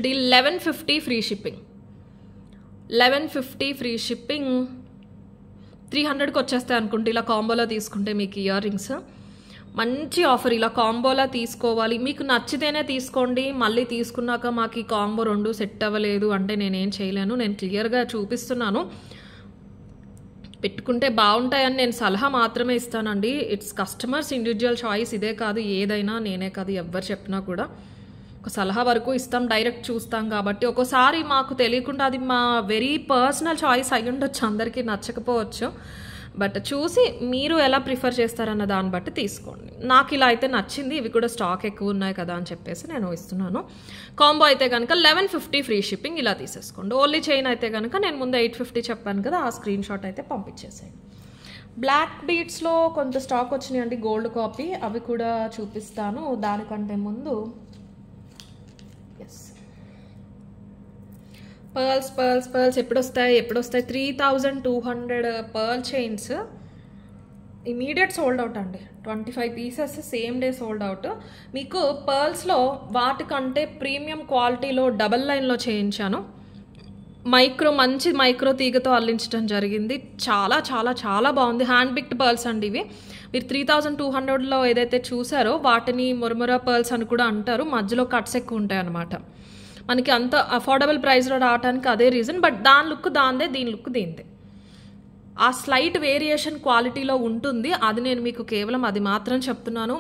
deal 1150 free shipping. 1150 free shipping 300కి వచ్చేస్తాయి అనుకుంటే ఇలా కాంబోలో తీసుకుంటే మీకు ఇయర్ రింగ్స్. మంచి ఆఫర్, ఇలా కాంబోలా తీసుకోవాలి, మీకు నచ్చితేనే తీసుకోండి. మళ్ళీ తీసుకున్నాక మాకు ఈ కాంబో 2 సెట్ అవ్వలేదు అంటే నేనేం చేయలేను. నేను క్లియర్గా చూపిస్తున్నాను, పెట్టుకుంటే బాగుంటాయని నేను సలహా మాత్రమే ఇస్తానండి. ఇట్స్ కస్టమర్స్ ఇండివిజువల్ చాయిస్, ఇదే కాదు ఏదైనా, నేనే కాదు ఎవరు చెప్పినా కూడా ఒక సలహా వరకు ఇస్తాం, డైరెక్ట్ చూస్తాం కాబట్టి. ఒక్కోసారి మాకు తెలియకుండా అది మా వెరీ పర్సనల్ చాయిస్ అయ్యి ఉండొచ్చు, అందరికీ నచ్చకపోవచ్చు. బట్ చూసి మీరు ఎలా ప్రిఫర్ చేస్తారన్న దాన్ని బట్టి తీసుకోండి. నాకు ఇలా అయితే నచ్చింది, ఇవి కూడా స్టాక్ ఎక్కువ ఉన్నాయి కదా అని చెప్పేసి నేను ఇస్తున్నాను. కాంబో అయితే కనుక 1150 ఫ్రీ షిప్పింగ్, ఇలా తీసేసుకోండి. ఓన్లీ చైన్ అయితే కనుక నేను ముందు 850 చెప్పాను కదా, ఆ స్క్రీన్ షాట్ అయితే పంపించేసేయండి. బ్లాక్ బీడ్స్లో కొంత స్టాక్ వచ్చినాయండి, గోల్డ్ కాపీ, అవి కూడా చూపిస్తాను. దానికంటే ముందు పర్ల్స్ ఎప్పుడు వస్తాయి 3200 pearl chains immediate sold out అండి. 25 pieces same day sold out. మీకు పర్ల్స్లో వాటికంటే ప్రీమియం క్వాలిటీలో డబల్ లైన్లో చేయించాను, మంచి మైక్రో తీగతో అల్లించడం జరిగింది. చాలా చాలా చాలా బాగుంది. హ్యాండ్ పిక్డ్ పర్ల్స్ అండి ఇవి. మీరు 3200లో ఏదైతే చూసారో వాటిని మురమురా పర్ల్స్ అని కూడా అంటారు, మధ్యలో కట్స్ ఎక్కువ ఉంటాయి అన్నమాట. మనకి అంత అఫోర్డబుల్ ప్రైస్లో రావడానికి అదే రీజన్, బట్ దాని లుక్ దాందే, దీని లుక్ దీందే. ఆ స్లైట్ వేరియేషన్ క్వాలిటీలో ఉంటుంది, అది నేను మీకు కేవలం అది మాత్రం చెప్తున్నాను.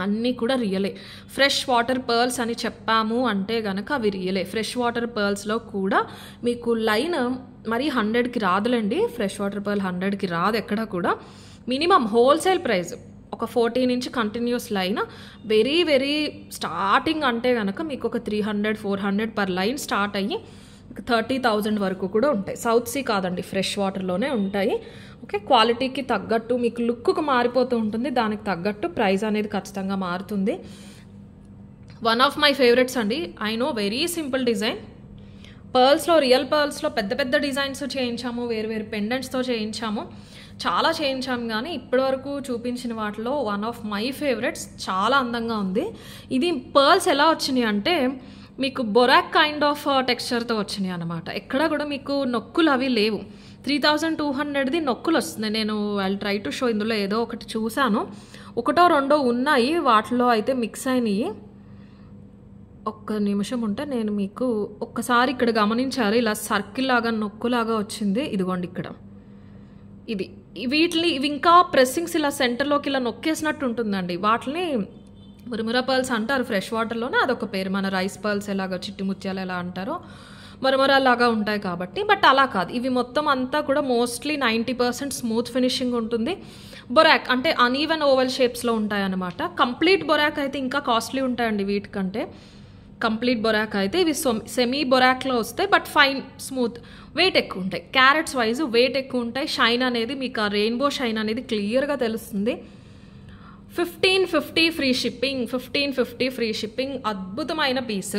అన్నీ కూడా రియలే. ఫ్రెష్ వాటర్ పర్ల్స్ అని చెప్పాము అంటే కనుక అవి రియలే. ఫ్రెష్ వాటర్ పర్ల్స్లో కూడా మీకు లైన్ మరి 100కి రాదులేండి, ఫ్రెష్ వాటర్ పర్ల్ 100కి రాదు ఎక్కడ కూడా. మినిమం హోల్సేల్ ప్రైస్ ఒక 14 inch continuous line, very starting అంటే కనుక మీకు ఒక 300-400 పర్ లైన్ స్టార్ట్ అయ్యి 30,000 వరకు కూడా ఉంటాయి. సౌత్ సీ కాదండి, ఫ్రెష్ వాటర్లోనే ఉంటాయి. ఓకే, క్వాలిటీకి తగ్గట్టు మీకు లుక్కు మారిపోతూ ఉంటుంది, దానికి తగ్గట్టు ప్రైస్ అనేది ఖచ్చితంగా మారుతుంది. వన్ ఆఫ్ మై ఫేవరెట్స్ అండి. I know very simple design. పర్ల్స్లో రియల్ పర్ల్స్లో పెద్ద డిజైన్స్ చేయించాము, వేరు పెండెంట్స్తో చేయించాము, చాలా చేయించాము. కానీ ఇప్పటివరకు చూపించిన వాటిలో వన్ ఆఫ్ మై ఫేవరెట్స్, చాలా అందంగా ఉంది. ఇది పర్ల్స్ ఎలా వచ్చినాయి అంటే మీకు బొరాక్ కైండ్ ఆఫ్ టెక్స్చర్తో వచ్చినాయి అనమాట. ఎక్కడ కూడా మీకు నొక్కులు అవి లేవు. 3200ది నొక్కులు వస్తున్నాయి. నేను ఐ ట్రై టు షో, ఇందులో ఏదో ఒకటి చూశాను, 1-2 ఉన్నాయి, వాటిలో అయితే మిక్స్ అయినాయి. ఒక్క నిమిషం ఉంటే నేను మీకు ఒక్కసారి ఇక్కడ గమనించారు, ఇలా సర్కిల్ లాగా నొక్కులాగా వచ్చింది, ఇదిగోండి ఇక్కడ. ఇవి ఇంకా ప్రెస్సింగ్స్ ఇలా సెంటర్లోకి ఇలా నొక్కేసినట్టు ఉంటుందండి. వాటిని మురమురా పర్ల్స్ అంటారు ఫ్రెష్ వాటర్లోనే, అదొక పేరు. మన రైస్ పర్ల్స్ ఎలాగో చిట్టి ముత్యాలు ఎలా అంటారో మురమురా లాగా ఉంటాయి కాబట్టి. బట్ అలా కాదు, ఇవి మొత్తం అంతా కూడా మోస్ట్లీ 90% స్మూత్ ఫినిషింగ్ ఉంటుంది. బొరాక్ అంటే అన్ఈవెన్ ఓవల్ షేప్స్లో ఉంటాయి అన్నమాట. కంప్లీట్ బొరాక్ అయితే ఇంకా కాస్ట్లీ ఉంటాయండి వీటికంటే. కంప్లీట్ బొరాక్ అయితే ఇవి సెమీ బొరాక్లో వస్తాయి, బట్ ఫైన్ స్మూత్, వెయిట్ ఎక్కువ ఉంటాయి. క్యారెట్స్ వైజ్ వెయిట్ ఎక్కువ ఉంటాయి. షైన్ అనేది మీకు ఆ రెయిన్బో షైన్ అనేది క్లియర్గా తెలుస్తుంది. 1550 ఫ్రీ షిప్పింగ్, 1550 ఫ్రీ షిప్పింగ్. అద్భుతమైన పీస్.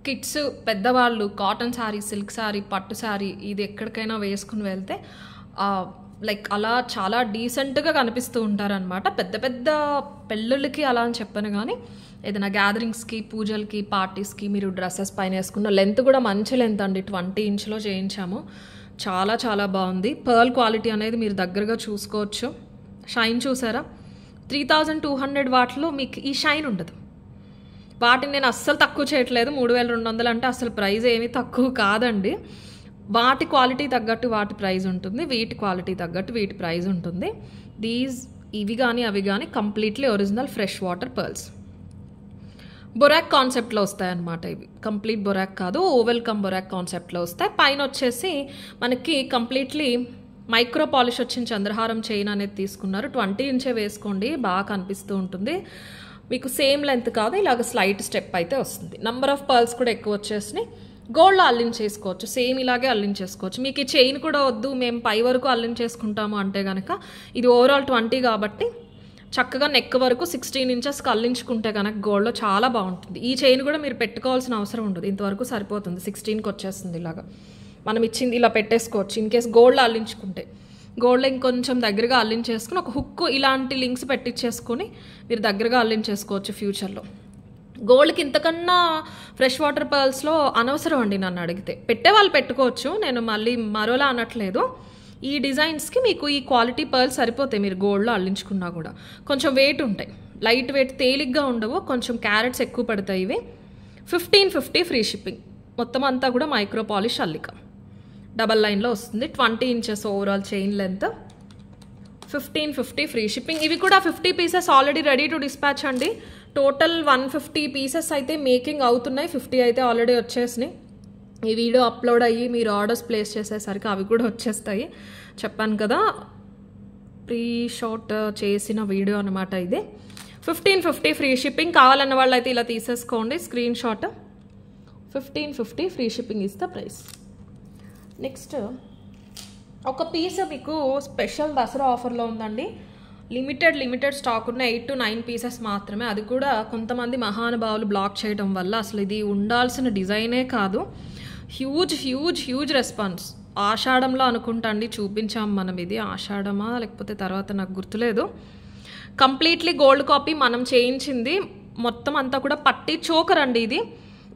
కిడ్స్, పెద్దవాళ్ళు, కాటన్ శారీ, సిల్క్ శారీ, పట్టు శారీ, ఇది ఎక్కడికైనా వేసుకుని వెళ్తే లైక్ అలా చాలా డీసెంట్గా కనిపిస్తూ ఉంటారనమాట. పెద్ద పెళ్ళిళ్ళకి అలా అని చెప్పను, కానీ ఏదైనా గ్యాదరింగ్స్కి, పూజలకి, పార్టీస్కి మీరు డ్రెస్సెస్ పైన వేసుకున్న లెంత్ కూడా మంచి లెంత్ అండి, 20 ఇంచ్లో చేయించాము. చాలా బాగుంది. పర్ల్ క్వాలిటీ అనేది మీరు దగ్గరగా చూసుకోవచ్చు. షైన్ చూసారా, 3200 వాటిలో మీకు ఈ షైన్ ఉండదు. వాటిని నేను అస్సలు తక్కువ చేయట్లేదు. 3200 అంటే అసలు ప్రైస్ ఏమీ తక్కువ కాదండి. వాటి క్వాలిటీ తగ్గట్టు వాటి ప్రైస్ ఉంటుంది, వీటి క్వాలిటీ తగ్గట్టు వీటి ప్రైస్ ఉంటుంది. ఇవి కానీ అవి కానీ completely original fresh water pearls. బొరాక్ కాన్సెప్ట్లో వస్తాయన్నమాట. ఇవి కంప్లీట్ బొరాక్ కాదు, ఓవెల్ కమ్ బొరాక్ కాన్సెప్ట్లో వస్తాయి. పైన వచ్చేసి మనకి కంప్లీట్లీ మైక్రో పాలిష్ వచ్చిన చంద్రహారం చైన్ అనేది తీసుకున్నారు. 20 ఇంచే వేసుకోండి, బాగా కనిపిస్తూ ఉంటుంది. మీకు సేమ్ లెంత్ కాదు, ఇలాగ స్లైట్ స్టెప్ అయితే వస్తుంది. నంబర్ ఆఫ్ పర్ల్స్ కూడా ఎక్కువ వచ్చేసినాయి. గోల్డ్లో అల్లించేసుకోవచ్చు, సేమ్ ఇలాగే అల్లించేసుకోవచ్చు. మీకు ఈ చైన్ కూడా వద్దు, మేము పై వరకు అల్లించేసుకుంటాము అంటే కనుక ఇది ఓవరాల్ 20 కాబట్టి చక్కగా నెక్ వరకు 16 ఇంచెస్కి అల్లించుకుంటే కనుక గోల్డ్లో చాలా బాగుంటుంది. ఈ చైన్ కూడా మీరు పెట్టుకోవాల్సిన అవసరం ఉండదు, ఇంతవరకు సరిపోతుంది. 16కి వచ్చేస్తుంది. ఇలాగా మనం ఇచ్చింది ఇలా పెట్టేసుకోవచ్చు. ఇన్ కేస్ గోల్డ్లో అల్లించుకుంటే గోల్డ్లో ఇంకొంచెం దగ్గరగా అల్లించేసుకుని ఒక హుక్ ఇలాంటి లింక్స్ పెట్టించేసుకొని మీరు దగ్గరగా అల్లించేసుకోవచ్చు ఫ్యూచర్లో. గోల్డ్కి ఇంతకన్నా ఫ్రెష్ వాటర్ పర్ల్స్లో అనవసరం అండి నన్ను అడిగితే. పెట్టే వాళ్ళు పెట్టుకోవచ్చు, నేను మళ్ళీ మరోలా అనట్లేదు. ఈ డిజైన్స్కి మీకు ఈ క్వాలిటీ పర్ల్స్ సరిపోతాయి. మీరు గోల్డ్లో అల్లించుకున్నా కూడా కొంచెం వెయిట్ ఉంటాయి, లైట్ వెయిట్, తేలిగ్గా ఉండవు, కొంచెం క్యారెట్స్ ఎక్కువ పడతాయి. ఇవి 1550 ఫ్రీ షిప్పింగ్. మొత్తం అంతా కూడా మైక్రో పాలిష్ అల్లిక డబల్ లైన్లో వస్తుంది. 20 inches overall chain length, 1550 free shipping. ఇవి కూడా 50 pieces already ready to dispatch అండి. టోటల్ 150 పీసెస్ అయితే మేకింగ్ అవుతున్నాయి, 50 అయితే ఆల్రెడీ వచ్చేసినాయి. ఈ వీడియో అప్లోడ్ అయ్యి మీరు ఆర్డర్స్ ప్లేస్ చేసేసరికి అవి కూడా వచ్చేస్తాయి. చెప్పాను కదా, ప్రీ షాట్ చేసిన వీడియో అనమాట ఇది. 1550 ఫ్రీ షిప్పింగ్. కావాలన్న వాళ్ళు అయితే ఇలా తీసేసుకోండి screen shot. 1550 free shipping is the price. Next ఒక పీస్ మీకు స్పెషల్ దసరా ఆఫర్లో ఉందండి. లిమిటెడ్ స్టాక్ ఉన్న 8 to 9 పీసెస్ మాత్రమే. అది కూడా కొంతమంది మహానుభావులు బ్లాక్ చేయడం వల్ల అసలు ఇది ఉండాల్సిన డిజైనే కాదు. Huge response. ఆషాఢంలో అనుకుంటా అండి చూపించాం మనం. ఇది ఆషాఢమా లేకపోతే తర్వాత నాకు గుర్తులేదు. కంప్లీట్లీ గోల్డ్ కాపీ మనం చేయించింది. మొత్తం అంతా కూడా పట్టి చోకర్ అండి. ఇది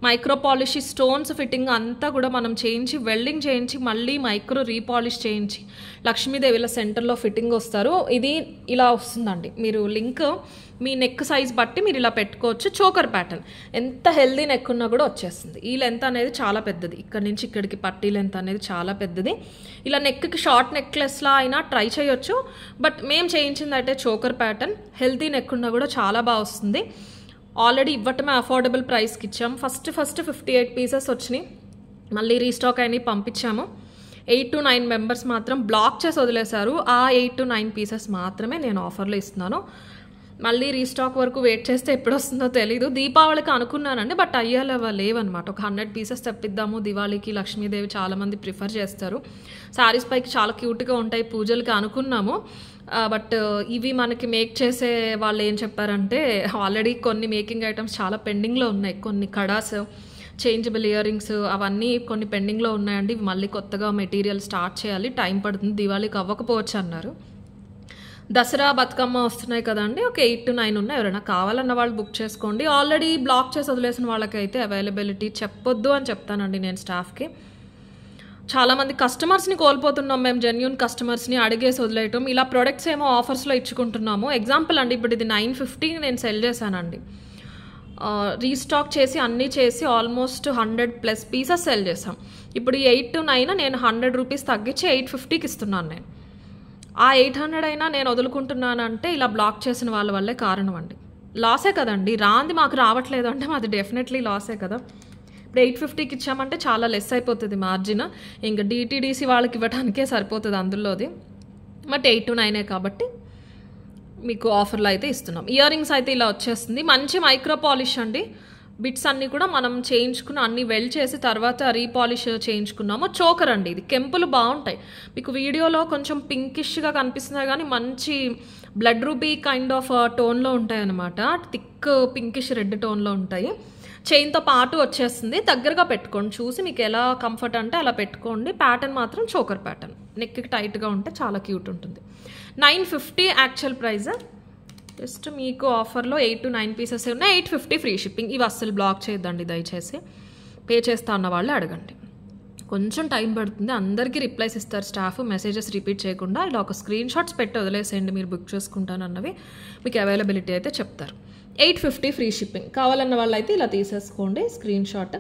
మైక్రో పాలిష్, స్టోన్స్ ఫిట్టింగ్ అంతా కూడా మనం చేయించి, వెల్డింగ్ చేయించి, మళ్ళీ మైక్రో రీపాలిష్ చేయించి లక్ష్మీదేవిల సెంటర్లో ఫిట్టింగ్ వస్తారు. ఇది ఇలా వస్తుందండి. మీరు లింక్ మీ నెక్ సైజ్ బట్టి మీరు ఇలా పెట్టుకోవచ్చు. చోకర్ ప్యాటర్న్, ఎంత హెల్దీ నెక్ ఉన్నా కూడా వచ్చేస్తుంది. ఈ లెంత్ అనేది చాలా పెద్దది, ఇక్కడ నుంచి ఇక్కడికి పట్టీ లెంత్ అనేది చాలా పెద్దది. ఇలా నెక్కి షార్ట్ నెక్లెస్లా అయినా ట్రై చేయొచ్చు, బట్ మేము చేయించింది అయితే చోకర్ ప్యాటర్న్. హెల్దీ నెక్ ఉన్నా కూడా చాలా బాగా వస్తుంది. ఆల్రెడీ ఇవ్వటమే అఫోర్డబుల్ ప్రైస్కి ఇచ్చాము. ఫస్ట్ 58 పీసెస్ వచ్చినాయి, మళ్ళీ రీస్టాక్ అయినాయి, పంపించాము. 8 to 9 మెంబర్స్ మాత్రం బ్లాక్ చేసి వదిలేశారు. ఆ 8 to 9 పీసెస్ మాత్రమే నేను ఆఫర్లో ఇస్తున్నాను. మళ్ళీ రీస్టాక్ వరకు వెయిట్ చేస్తే ఎప్పుడు వస్తుందో తెలీదు. దీపావళికి అనుకున్నానండి, బట్ అయ్యేలా లేవన్నమాట. ఒక 100 పీసెస్ తెప్పిద్దాము దివాళీకి, లక్ష్మీదేవి చాలామంది ప్రిఫర్ చేస్తారు. శారీస్ పైకి చాలా క్యూట్గా ఉంటాయి, పూజలకి అనుకున్నాము. బట్ ఇవి మనకి మేక్ చేసే వాళ్ళు ఏం చెప్పారంటే ఆల్రెడీ కొన్ని మేకింగ్ ఐటమ్స్ చాలా పెండింగ్లో ఉన్నాయి. కొన్ని కడాస్, చేంజబుల్ ఇయర్ రింగ్స్ అవన్నీ కొన్ని పెండింగ్లో ఉన్నాయండి. మళ్ళీ కొత్తగా మెటీరియల్ స్టార్ట్ చేయాలి, టైం పడుతుంది, దివాళీకి అవ్వకపోవచ్చు అన్నారు. దసరా బతుకమ్మ వస్తున్నాయి కదండి, ఒక 8 to 9 ఉన్నాయి. ఎవరైనా కావాలన్న వాళ్ళు బుక్ చేసుకోండి. ఆల్రెడీ బ్లాక్ చేసి వదిలేసిన వాళ్ళకైతే అవైలబిలిటీ చెప్పొద్దు అని చెప్తానండి నేను స్టాఫ్కి. చాలామంది కస్టమర్స్ని కోల్పోతున్నాం మేము, జెన్యూన్ కస్టమర్స్ని అడిగేసి వదిలేయటం. ఇలా ప్రొడక్ట్స్ ఏమో ఆఫర్స్లో ఇచ్చుకుంటున్నాము. ఎగ్జాంపుల్ అండి, ఇప్పుడు ఇది 950 నేను సెల్ చేశానండి. రీస్టాక్ చేసి అన్నీ చేసి ఆల్మోస్ట్ 100+ పీసెస్ సెల్ చేసాం. ఇప్పుడు ఈ 8 to 9 నేను 100 రూపీస్ తగ్గించి 850కి ఇస్తున్నాను. నేను ఆ 800 అయినా నేను వదులుకుంటున్నానంటే ఇలా బ్లాక్ చేసిన వాళ్ళ వల్లే కారణం అండి. లాసే కదండి, రాంది మాకు రావట్లేదు అంటే మాది డెఫినెట్లీ లాసే కదా. ఇప్పుడు 850కి ఇచ్చామంటే చాలా లెస్ అయిపోతుంది మార్జిన్. ఇంకా డిటీడీసీ వాళ్ళకి ఇవ్వడానికే సరిపోతుంది అందులోది. బట్ 8 to 9 కాబట్టి మీకు ఆఫర్లో అయితే ఇస్తున్నాం. ఇయర్ రింగ్స్ అయితే ఇలా వచ్చేస్తుంది. మంచి మైక్రో పాలిష్ అండి. బిట్స్ అన్నీ కూడా మనం చేయించుకున్న అన్నీ వెల్డ్ చేసి తర్వాత రీపాలిష్ చేయించుకున్నాము. చోకర్ అండి, ఇది కెంపులు బాగుంటాయి. మీకు వీడియోలో కొంచెం పింకిష్గా కనిపిస్తున్నాయి కానీ మంచి బ్లడ్ రూబీ కైండ్ ఆఫ్ టోన్లో ఉంటాయి అన్నమాట. థిక్ పింకిష్ రెడ్ టోన్లో ఉంటాయి. చైన్తో పాటు వచ్చేస్తుంది. దగ్గరగా పెట్టుకోండి, చూసి మీకు ఎలా కంఫర్ట్ అంటే అలా పెట్టుకోండి. ప్యాటర్న్ మాత్రం చోకర్ ప్యాటర్న్, నెక్కి టైట్గా ఉంటే చాలా క్యూట్ ఉంటుంది. 950 యాక్చువల్ ప్రైస్. జస్ట్ మీకు ఆఫర్లో 8 to 9 పీసెస్ ఉన్నాయి. 850 ఫ్రీ షిప్పింగ్. ఇవి అస్సలు బ్లాక్ చేయొద్దండి దయచేసి. పే చేస్తా అన్న వాళ్ళు అడగండి. కొంచెం టైం పడుతుంది, అందరికీ రిప్లైస్ ఇస్తారు స్టాఫ్, మెసేజెస్ రిపీట్ చేయకుండా. ఇలా ఒక స్క్రీన్ షాట్స్ పెట్టి వదిలేసేయండి మీరు బుక్ చేసుకుంటానన్నవి, మీకు అవైలబిలిటీ అయితే చెప్తారు. 850 ఫ్రీ షిప్పింగ్. కావాలన్న వాళ్ళు అయితే ఇలా తీసేసుకోండి స్క్రీన్ షాట్.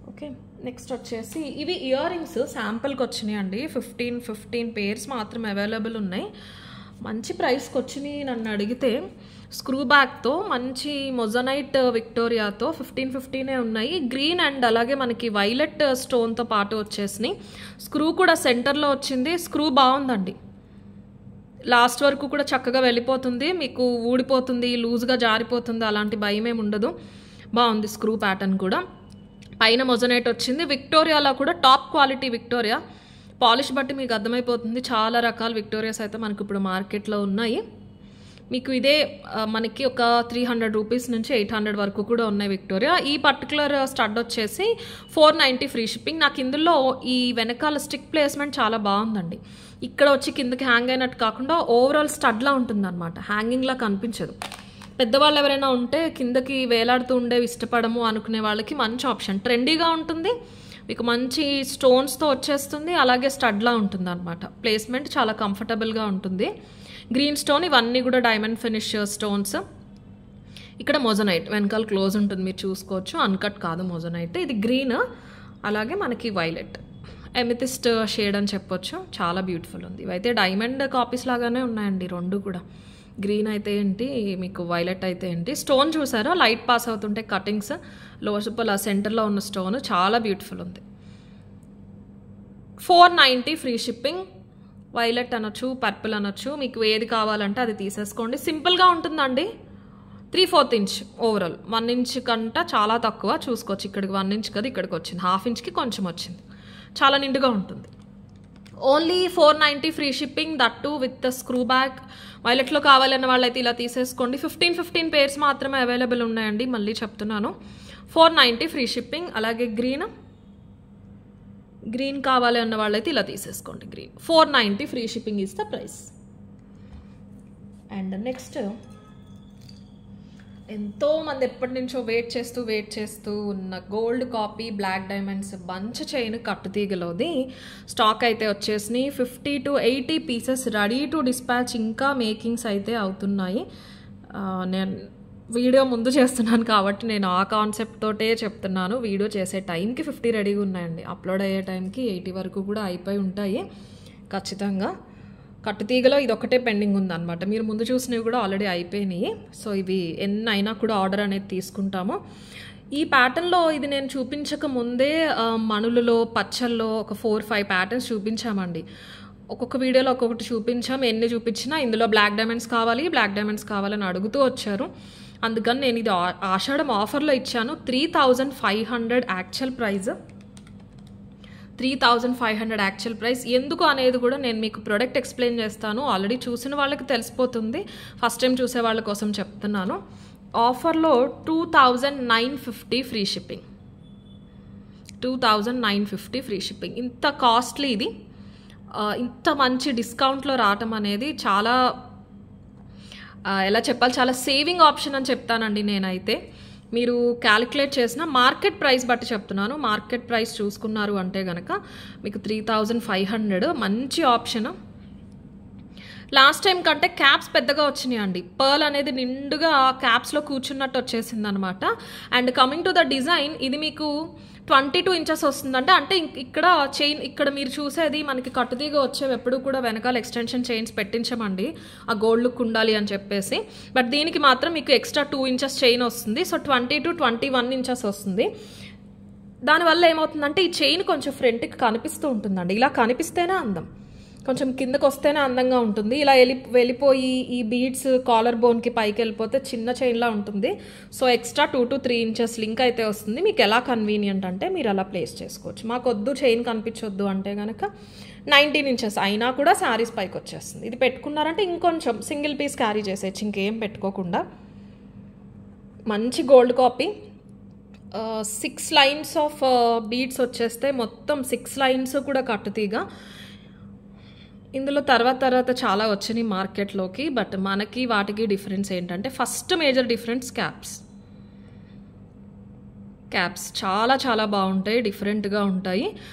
ఓకే, నెక్స్ట్ వచ్చేసి ఇవి ఇయర్ రింగ్స్ శాంపుల్కి వచ్చినాయి అండి. 15 పేర్స్ మాత్రం అవైలబుల్ ఉన్నాయి. మంచి ప్రైస్కి వచ్చినాయి నన్ను అడిగితే. స్క్రూ బ్యాక్తో మంచి మొజనైట్ విక్టోరియాతో 15 ఉన్నాయి. గ్రీన్ అండ్ అలాగే మనకి వైలెట్ స్టోన్తో పాటు వచ్చేసినాయి. స్క్రూ కూడా సెంటర్లో వచ్చింది. స్క్రూ బాగుందండి, లాస్ట్ వరకు కూడా చక్కగా వెళ్ళిపోతుంది, మీకు ఊడిపోతుంది, లూజ్గా జారిపోతుంది అలాంటి భయం ఏమి ఉండదు. బాగుంది స్క్రూ ప్యాటర్న్ కూడా. పైన మొజనైట్ వచ్చింది. విక్టోరియాలో కూడా టాప్ క్వాలిటీ విక్టోరియా, పాలిష్ బట్టి మీకు అర్థమైపోతుంది. చాలా రకాల విక్టోరియాస్ అయితే మనకు ఇప్పుడు మార్కెట్లో ఉన్నాయి. మీకు ఇదే మనకి ఒక 300 రూపీస్ నుంచి 800 వరకు కూడా ఉన్నాయి విక్టోరియా. ఈ పర్టికులర్ స్టడ్ వచ్చేసి 490 ఫ్రీ షిప్పింగ్. నాకు ఇందులో ఈ వెనకాల స్టిక్ ప్లేస్మెంట్ చాలా బాగుందండి. ఇక్కడ వచ్చి కిందకి హ్యాంగ్ అయినట్టు కాకుండా ఓవరాల్ స్టడ్లా ఉంటుంది అనమాట, హ్యాంగింగ్లా కనిపించదు. పెద్దవాళ్ళు ఎవరైనా ఉంటే కిందకి వేలాడుతూ ఉండేవి ఇష్టపడము అనుకునే వాళ్ళకి మంచి ఆప్షన్. ట్రెండీగా ఉంటుంది, మీకు మంచి స్టోన్స్తో వచ్చేస్తుంది, అలాగే స్టడ్లా ఉంటుంది అనమాట. ప్లేస్మెంట్ చాలా కంఫర్టబుల్గా ఉంటుంది. గ్రీన్ స్టోన్, ఇవన్నీ కూడా డైమండ్ ఫినిష్ స్టోన్స్. ఇక్కడ మొజనైట్ వెనకాల క్లోజ్ ఉంటుంది, మీరు చూసుకోవచ్చు, అన్కట్ కాదు మొజనైట్. ఇది గ్రీన్, అలాగే మనకి వైలెట్ ఎమితిస్ట్ షేడ్ అని చెప్పొచ్చు. చాలా బ్యూటిఫుల్ ఉంది. ఇవైతే డైమండ్ కాపీస్ లాగానే ఉన్నాయండి రెండు కూడా. గ్రీన్ అయితే ఏంటి, మీకు వైలెట్ అయితే ఏంటి. స్టోన్ చూసారా, లైట్ పాస్ అవుతుంటే కటింగ్స్, లోపల సెంటర్లో ఉన్న స్టోన్ చాలా బ్యూటిఫుల్ ఉంది. 490 ఫ్రీ షిప్పింగ్. వైలెట్ అనొచ్చు, పర్పుల్ అనొచ్చు, మీకు ఏది కావాలంటే అది తీసేసుకోండి. సింపుల్గా ఉంటుందండి. 3/4 ఇంచ్ ఓవరాల్, 1 ఇంచ్ కంట చాలా తక్కువ. చూసుకోవచ్చు, ఇక్కడికి 1 ఇంచ్ కదా, ఇక్కడికి వచ్చింది, 1/2 ఇంచ్కి కొంచెం వచ్చింది. చాలా నిండుగా ఉంటుంది. Only 490 free shipping, that with screw back. వైలెట్లో కావాలన్న వాళ్ళైతే ఇలా తీసేసుకోండి. 15 పేర్స్ మాత్రమే అవైలబుల్ ఉన్నాయండి, మళ్ళీ చెప్తున్నాను. 490 ఫ్రీ షిప్పింగ్. అలాగే గ్రీన్ కావాలి అన్న వాళ్ళైతే ఇలా తీసేసుకోండి. Green 490 free shipping is the price. And next, ఎంతోమంది ఎప్పటి నుంచో వెయిట్ చేస్తూ ఉన్న gold copy black diamonds bunch chain కట్టుతీగలోది స్టాక్ అయితే వచ్చేసినాయి. 50 to 80 pieces ready to dispatch. ఇంకా మేకింగ్స్ అయితే అవుతున్నాయి. నేను వీడియో ముందు చేస్తున్నాను కాబట్టి నేను ఆ కాన్సెప్ట్ తోటే చెప్తున్నాను. వీడియో చేసే టైంకి 50 రెడీగా ఉన్నాయండి, అప్లోడ్ అయ్యే టైంకి 80 వరకు కూడా అయిపోయి ఉంటాయి ఖచ్చితంగా. కట్టుతీగలో ఇది ఒకటే పెండింగ్ ఉందన్నమాట. మీరు ముందు చూసినవి కూడా ఆల్రెడీ అయిపోయినాయి. సో ఇవి ఎన్ని అయినా కూడా ఆర్డర్ అనేది తీసుకుంటాము. ఈ ప్యాటర్న్లో ఇది నేను చూపించక ముందే మణులలో పచ్చల్లో ఒక 4-5 ప్యాటర్న్స్ చూపించామండి. ఒక్కొక్క వీడియోలో ఒక్కొక్కటి చూపించాం. ఎన్ని చూపించినా ఇందులో బ్లాక్ డైమండ్స్ కావాలని అడుగుతూ వచ్చారు. అందుకని నేను ఇది ఆషాఢం ఆఫర్లో ఇచ్చాను. 3500 యాక్చువల్ ప్రైస్. 3500 actual price. ఎందుకు అనేది కూడా నేను మీకు ప్రొడక్ట్ ఎక్స్ప్లెయిన్ చేస్తాను. ఆల్రెడీ చూసిన వాళ్ళకి తెలిసిపోతుంది, ఫస్ట్ టైం చూసే వాళ్ళ కోసం చెప్తున్నాను. ఆఫర్లో 2950 ఫ్రీ షిప్పింగ్. 2950 free shipping. ఇంత కాస్ట్లీ ఇది, ఇంత మంచి డిస్కౌంట్లో రావటం అనేది చాలా ఎలా చెప్పాలి, చాలా సేవింగ్ ఆప్షన్ అని చెప్తానండి నేనైతే. మీరు క్యాలిక్యులేట్ చేసిన మార్కెట్ ప్రైస్ బట్టి చెప్తున్నాను. మార్కెట్ ప్రైస్ చూసుకున్నారు అంటే కనుక మీకు 3500 మంచి ఆప్షన్. లాస్ట్ టైం కంటే క్యాప్స్ పెద్దగా వచ్చినాయి అండి. పర్ల్ అనేది నిండుగా క్యాప్స్లో కూర్చున్నట్టు వచ్చేసింది అనమాట. And coming to the design, ఇది మీకు 22 ఇంచెస్ వస్తుందంటే, అంటే ఇక్కడ చైన్, ఇక్కడ మీరు చూసేది మనకి కట్టుతీగా వచ్చేవి ఎప్పుడు కూడా వెనకాల ఎక్స్టెన్షన్ చైన్స్ పెట్టించమండి, ఆ గోల్డ్ లుక్ ఉండాలి అని చెప్పేసి. బట్ దీనికి మాత్రం మీకు ఎక్స్ట్రా 2 ఇంచెస్ చైన్ వస్తుంది. సో 20 to 21 ఇంచెస్ వస్తుంది. దానివల్ల ఏమవుతుందంటే ఈ చైన్ కొంచెం ఫ్రంట్కి కనిపిస్తూ ఉంటుందండి. ఇలా కనిపిస్తేనే అందం, కొంచెం కిందకు వస్తేనే అందంగా ఉంటుంది. ఇలా వెళ్ళిపోయి ఈ బీడ్స్ కాలర్ బోన్కి పైకి వెళ్ళిపోతే చిన్న చైన్లా ఉంటుంది. So extra 2 to 3 inches link అయితే వస్తుంది. మీకు ఎలా కన్వీనియంట్ అంటే మీరు అలా ప్లేస్ చేసుకోవచ్చు. మాకు వద్దు చైన్ కనిపించొద్దు అంటే కనుక 19 ఇంచెస్ అయినా కూడా శారీస్ పైకి వచ్చేస్తుంది. ఇది పెట్టుకున్నారంటే ఇంకొంచెం సింగిల్ పీస్ క్యారీ చేసేయచ్చు, ఇంకేం పెట్టుకోకుండా. మంచి gold copy. 6 lines of beads వచ్చేస్తే మొత్తం 6 లైన్స్ కూడా కట్టుతీగా. ఇందులో తర్వాత చాలా వచ్చినాయి మార్కెట్లోకి. బట్ మనకి వాటికి డిఫరెన్స్ ఏంటంటే, ఫస్ట్ మేజర్ డిఫరెన్స్ క్యాప్స్ చాలా చాలా బాగుంటాయి, డిఫరెంట్గా ఉంటాయి.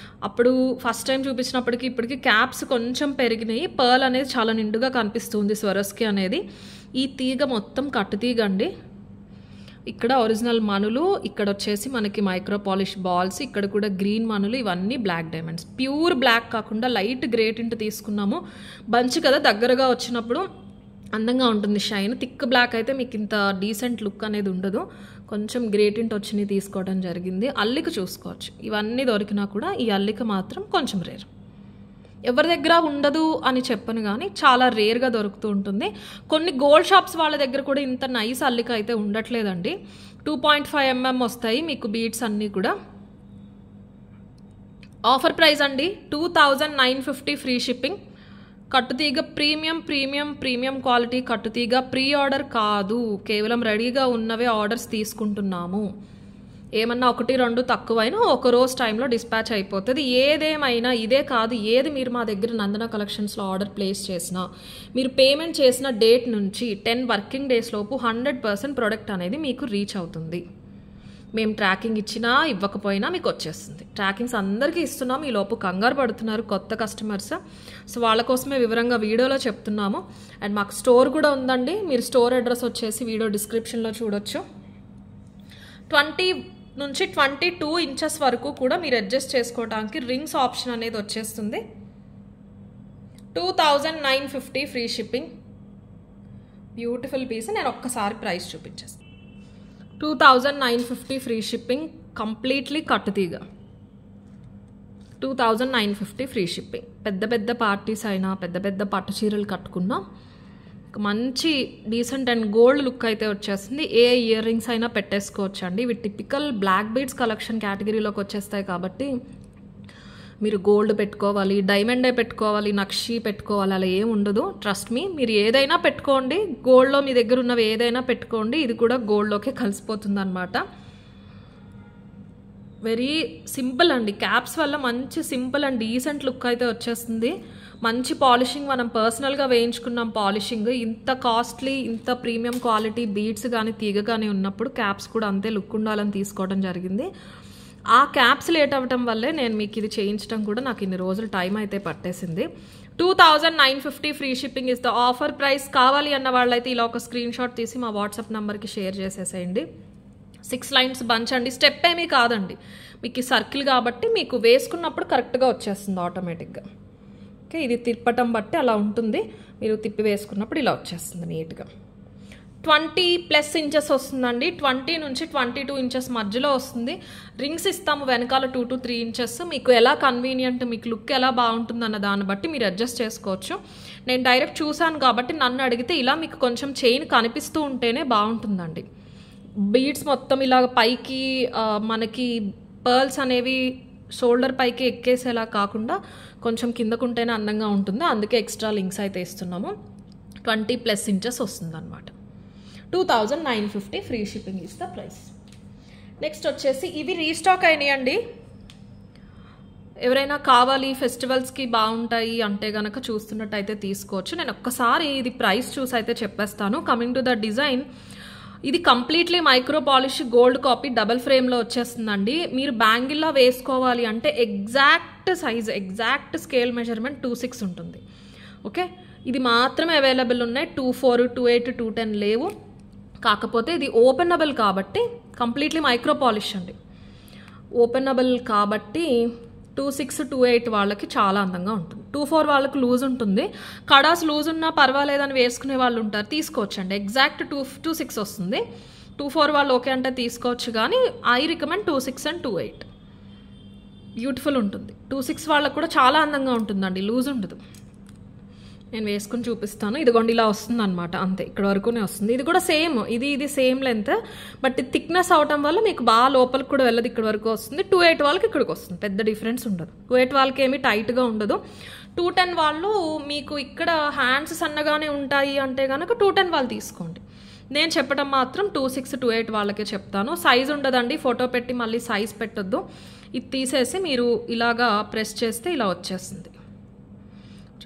అప్పుడు ఫస్ట్ టైం చూపించినప్పటికీ ఇప్పటికి క్యాప్స్ కొంచెం పెరిగినాయి. పర్ల్ అనేది చాలా నిండుగా కనిపిస్తుంది స్వరస్కి అనేది. ఈ తీగ మొత్తం కట్టు తీగ అండి. ఇక్కడ ఒరిజినల్ మనులు, ఇక్కడ వచ్చేసి మనకి మైక్రో పాలిష్ బాల్స్, ఇక్కడ కూడా గ్రీన్ మనులు, ఇవన్నీ బ్లాక్ డైమండ్స్. ప్యూర్ బ్లాక్ కాకుండా లైట్ గ్రే టింట్ తీసుకున్నాము. బంచ్ కదా, దగ్గరగా వచ్చినప్పుడు అందంగా ఉంటుంది షైన్. థిక్ బ్లాక్ అయితే మీకు ఇంత డీసెంట్ లుక్ అనేది ఉండదు. కొంచెం గ్రే టింట్ వచ్చినవి తీసుకోవడం జరిగింది. అల్లిక చూసుకోవచ్చు. ఇవన్నీ దొరికినా కూడా ఈ అల్లిక మాత్రం కొంచెం రేర్. ఎవరి దగ్గర ఉండదు అని చెప్పను కానీ చాలా రేర్గా దొరుకుతూ ఉంటుంది. కొన్ని గోల్డ్ షాప్స్ వాళ్ళ దగ్గర కూడా ఇంత నైస్ అల్లిక అయితే ఉండట్లేదండి. 2.5 mm వస్తాయి మీకు బీడ్స్ అన్నీ కూడా. ఆఫర్ ప్రైస్ అండి 2950 ఫ్రీ షిప్పింగ్. కట్టుతీగ ప్రీమియం ప్రీమియం ప్రీమియం క్వాలిటీ కట్టుతీగ. ప్రీ ఆర్డర్ కాదు, కేవలం రెడీగా ఉన్నవే ఆర్డర్స్ తీసుకుంటున్నాము. ఏమన్నా 1-2 తక్కువైనా ఒక రోజు టైంలో డిస్పాచ్ అయిపోతుంది. ఏదేమైనా ఇదే కాదు, ఏది మీరు మా దగ్గర నందన కలెక్షన్స్లో ఆర్డర్ ప్లేస్ చేసినా మీరు పేమెంట్ చేసిన డేట్ నుంచి 10 వర్కింగ్ డేస్ లోపు 100% ప్రోడక్ట్ అనేది మీకు రీచ్ అవుతుంది. మేము ట్రాకింగ్ ఇచ్చినా ఇవ్వకపోయినా మీకు వచ్చేస్తుంది. ట్రాకింగ్స్ అందరికీ ఇస్తున్నాం. ఈ లోపు కంగారు పడుతున్నారు కొత్త కస్టమర్స్. సో వాళ్ళ కోసమే వివరంగా వీడియోలో చెప్తున్నాము. అండ్ మాకు స్టోర్ కూడా ఉందండి. మీరు స్టోర్ అడ్రస్ వచ్చేసి వీడియో డిస్క్రిప్షన్లో చూడొచ్చు. 20 నుంచి 22 ఇంచెస్ వరకు కూడా మీరు అడ్జస్ట్ చేసుకోవడానికి రింగ్స్ ఆప్షన్ అనేది వచ్చేస్తుంది. 2950 ఫ్రీ షిప్పింగ్. Beautiful piece. నేను ఒక్కసారి ప్రైస్ చూపించేస్తాను. 2950 ఫ్రీ షిప్పింగ్, కంప్లీట్లీ కట్టుతీగ. 2950 ఫ్రీ షిప్పింగ్. పెద్ద పెద్ద పార్టీస్ అయినా పెద్ద పెద్ద పట్టు చీరలు కట్టుకున్నా మంచి డీసెంట్ అండ్ గోల్డ్ లుక్ అయితే వచ్చేస్తుంది. ఏ ఇయర్ రింగ్స్ అయినా పెట్టేసుకోవచ్చు అండి. ఇవి టిపికల్ బ్లాక్ బీడ్స్ కలెక్షన్ కేటగిరీలోకి వచ్చేస్తాయి కాబట్టి మీరు గోల్డ్ పెట్టుకోవాలి, డైమండే పెట్టుకోవాలి, నక్షి పెట్టుకోవాలి అలా ఏం ఉండదు. ట్రస్ట్ మీ, మీరు ఏదైనా పెట్టుకోండి. గోల్డ్లో మీ దగ్గర ఉన్నవి ఏదైనా పెట్టుకోండి, ఇది కూడా గోల్డ్లోకే కలిసిపోతుంది అనమాట. వెరీ సింపుల్ అండి. క్యాప్స్ వల్ల మంచి సింపుల్ అండ్ డీసెంట్ లుక్ అయితే వచ్చేస్తుంది. మంచి పాలిషింగ్, మనం పర్సనల్గా వేయించుకున్నాం పాలిషింగ్. ఇంత కాస్ట్లీ, ఇంత ప్రీమియం క్వాలిటీ బీడ్స్ కానీ తీగ కానీ ఉన్నప్పుడు క్యాప్స్ కూడా అంతే లుక్ ఉండాలని తీసుకోవడం జరిగింది. ఆ క్యాప్స్ లేట్ అవ్వటం వల్లే నేను మీకు ఇది చేయించడం కూడా నాకు ఇన్ని రోజులు టైం అయితే పట్టేసింది. 2950 free shipping is the offer price. కావాలి అన్న వాళ్ళైతే ఇలా ఒక స్క్రీన్ షాట్ తీసి మా వాట్సాప్ నెంబర్కి షేర్ చేసేసేయండి. 6 లైన్స్ బంచ్ అండి. స్టెప్ ఏమీ కాదండి, మీకు సర్కిల్ కాబట్టి మీకు వేసుకున్నప్పుడు కరెక్ట్గా వచ్చేస్తుంది ఆటోమేటిక్గా. ఓకే, ఇది తిప్పటం బట్టి అలా ఉంటుంది. మీరు తిప్పి వేసుకున్నప్పుడు ఇలా వచ్చేస్తుంది నీట్గా. 20+ ఇంచెస్ వస్తుందండి. 20 నుంచి 22 ఇంచెస్ మధ్యలో వస్తుంది. రింగ్స్ ఇస్తాము వెనకాల 2 to 3 ఇంచెస్. మీకు ఎలా కన్వీనియంట్, మీకు లుక్ ఎలా బాగుంటుంది అన్న దాన్ని బట్టి మీరు అడ్జస్ట్ చేసుకోవచ్చు. నేను డైరెక్ట్ చూశాను కాబట్టి నన్ను అడిగితే ఇలా మీకు కొంచెం చైన్ కనిపిస్తూ ఉంటేనే బాగుంటుందండి. బీడ్స్ మొత్తం ఇలా పైకి మనకి పర్ల్స్ అనేవి షోల్డర్ పైకి ఎక్కేసేలా కాకుండా కొంచెం కిందకుంటేనే అందంగా ఉంటుంది. అందుకే ఎక్స్ట్రా లింక్స్ అయితే ఇస్తున్నాము. 20+ ఇంచెస్ వస్తుంది అనమాట. 2950 free shipping is the price. Next వచ్చేసి ఇవి రీస్టాక్ అయినాయండి. ఎవరైనా కావాలి ఫెస్టివల్స్కి బాగుంటాయి అంటే కనుక చూస్తున్నట్టయితే తీసుకోవచ్చు. నేను ఒక్కసారి ఇది ప్రైస్ చూసి అయితే చెప్పేస్తాను. కమింగ్ టు ద డిజైన్, ఇది completely micro polish gold copy double ఫ్రేమ్లో వచ్చేస్తుందండి. మీరు బ్యాంగిల్లా వేసుకోవాలి అంటే exact size, exact scale measurement 26 ఉంటుంది. ఓకే, ఇది మాత్రమే అవైలబుల్ ఉన్నాయి. 24, 28, 210 లేవు. కాకపోతే ఇది ఓపెనబుల్ కాబట్టి కంప్లీట్లీ మైక్రో పాలిష్ అండి. ఓపెనబుల్ కాబట్టి 26, 28 వాళ్ళకి చాలా అందంగా ఉంటుంది. 24 వాళ్ళకి లూజ్ ఉంటుంది. కడాస్ లూజ్ ఉన్నా పర్వాలేదని వేసుకునే వాళ్ళు ఉంటారు, తీసుకోవచ్చండి. ఎగ్జాక్ట్ 26 వస్తుంది. 24 వాళ్ళు ఓకే అంటే తీసుకోవచ్చు, కానీ ఐ రికమెండ్ 26 and 28. బ్యూటిఫుల్ ఉంటుంది. 26 వాళ్ళకు కూడా చాలా అందంగా ఉంటుందండి, లూజ్ ఉండదు. నేను వేసుకుని చూపిస్తాను. ఇదిగోండి ఇలా వస్తుంది అనమాట, అంతే ఇక్కడ వరకునే వస్తుంది. ఇది కూడా సేమ్, ఇది సేమ్ లెంత్, బట్ థిక్నెస్ అవటం వల్ల మీకు బాగా లోపలికి కూడా వెళ్ళదు, ఇక్కడ వరకు వస్తుంది. 28 వాళ్ళకి ఇక్కడికి వస్తుంది, పెద్ద డిఫరెన్స్ ఉండదు. 28 వాళ్ళకి ఏమి టైట్గా ఉండదు. 210 వాళ్ళు మీకు ఇక్కడ హ్యాండ్స్ సన్నగానే ఉంటాయి అంటే కనుక 210 వాళ్ళు తీసుకోండి. నేను చెప్పడం మాత్రం 26, 28 వాళ్ళకే చెప్తాను. సైజ్ ఉండదండి, ఫోటో పెట్టి మళ్ళీ సైజ్ పెట్టొద్దు. ఇది తీసేసి మీరు ఇలాగా ప్రెస్ చేస్తే ఇలా వచ్చేస్తుంది,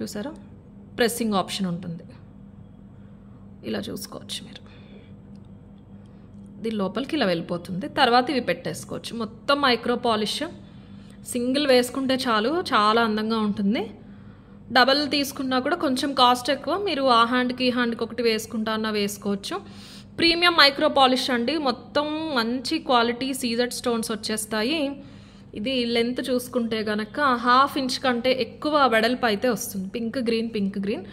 చూసారా? ప్రెస్సింగ్ ఆప్షన్ ఉంటుంది, ఇలా చూసుకోవచ్చు మీరు. దీని లోపలికి ఇలా వెళ్ళిపోతుంది. తర్వాత ఇవి పెట్టేసుకోవచ్చు. మొత్తం మైక్రో పాలిష్, సింగిల్ వేసుకుంటే చాలు, చాలా అందంగా ఉంటుంది. డబల్ తీసుకున్నా కూడా కొంచెం కాస్ట్ ఎక్కువ. మీరు ఆ హ్యాండ్కి ఈ హ్యాండ్కి ఒకటి వేసుకుంటా అన్నా వేసుకోవచ్చు. ప్రీమియం మైక్రో పాలిష్ అండి. మొత్తం మంచి క్వాలిటీ సీజెడ్ స్టోన్స్ వచ్చేస్తాయి. ఇది లెంత్ చూసుకుంటే కనుక 1/2 ఇంచ్ కంటే ఎక్కువ వెడల్పు అయితే వస్తుంది. Pink green.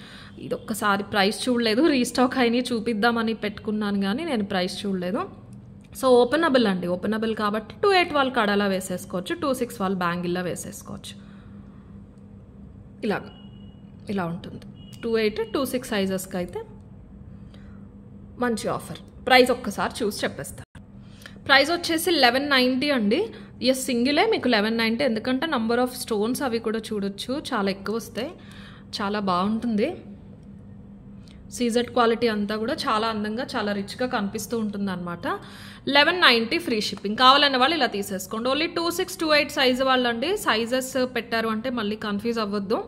ఇది ఒక్కసారి ప్రైస్ చూడలేదు, రీస్టాక్ అయినాయి చూపిద్దామని పెట్టుకున్నాను కానీ నేను ప్రైస్ చూడలేదు. సో ఓపెనబుల్ అండి, ఓపెనబుల్ కాబట్టి 2/8 వాళ్ళు కడలా వేసేసుకోవచ్చు, 2/6 వాళ్ళు బ్యాంగిల్లా వేసేసుకోవచ్చు. ఇలా ఉంటుంది. 2/8, 2/6 సైజెస్కి అయితే మంచి ఆఫర్. ప్రైస్ ఒక్కసారి చూసి చెప్పేస్తాను. ప్రైస్ వచ్చేసి 1190 అండి. ఎస్ సింగిలే మీకు 1190, ఎందుకంటే నంబర్ ఆఫ్ స్టోన్స్ అవి కూడా చూడొచ్చు, చాలా ఎక్కువ వస్తాయి, చాలా బాగుంటుంది. సీజెడ్ క్వాలిటీ అంతా కూడా చాలా అందంగా చాలా రిచ్గా కనిపిస్తూ ఉంటుంది అనమాట. 1190 ఫ్రీ షిప్పింగ్. కావాలన్న వాళ్ళు ఇలా తీసేసుకోండి. ఓన్లీ 2/6, 2/8 సైజు వాళ్ళండి. సైజెస్ పెట్టారు అంటే మళ్ళీ కన్ఫ్యూజ్ అవ్వద్దు.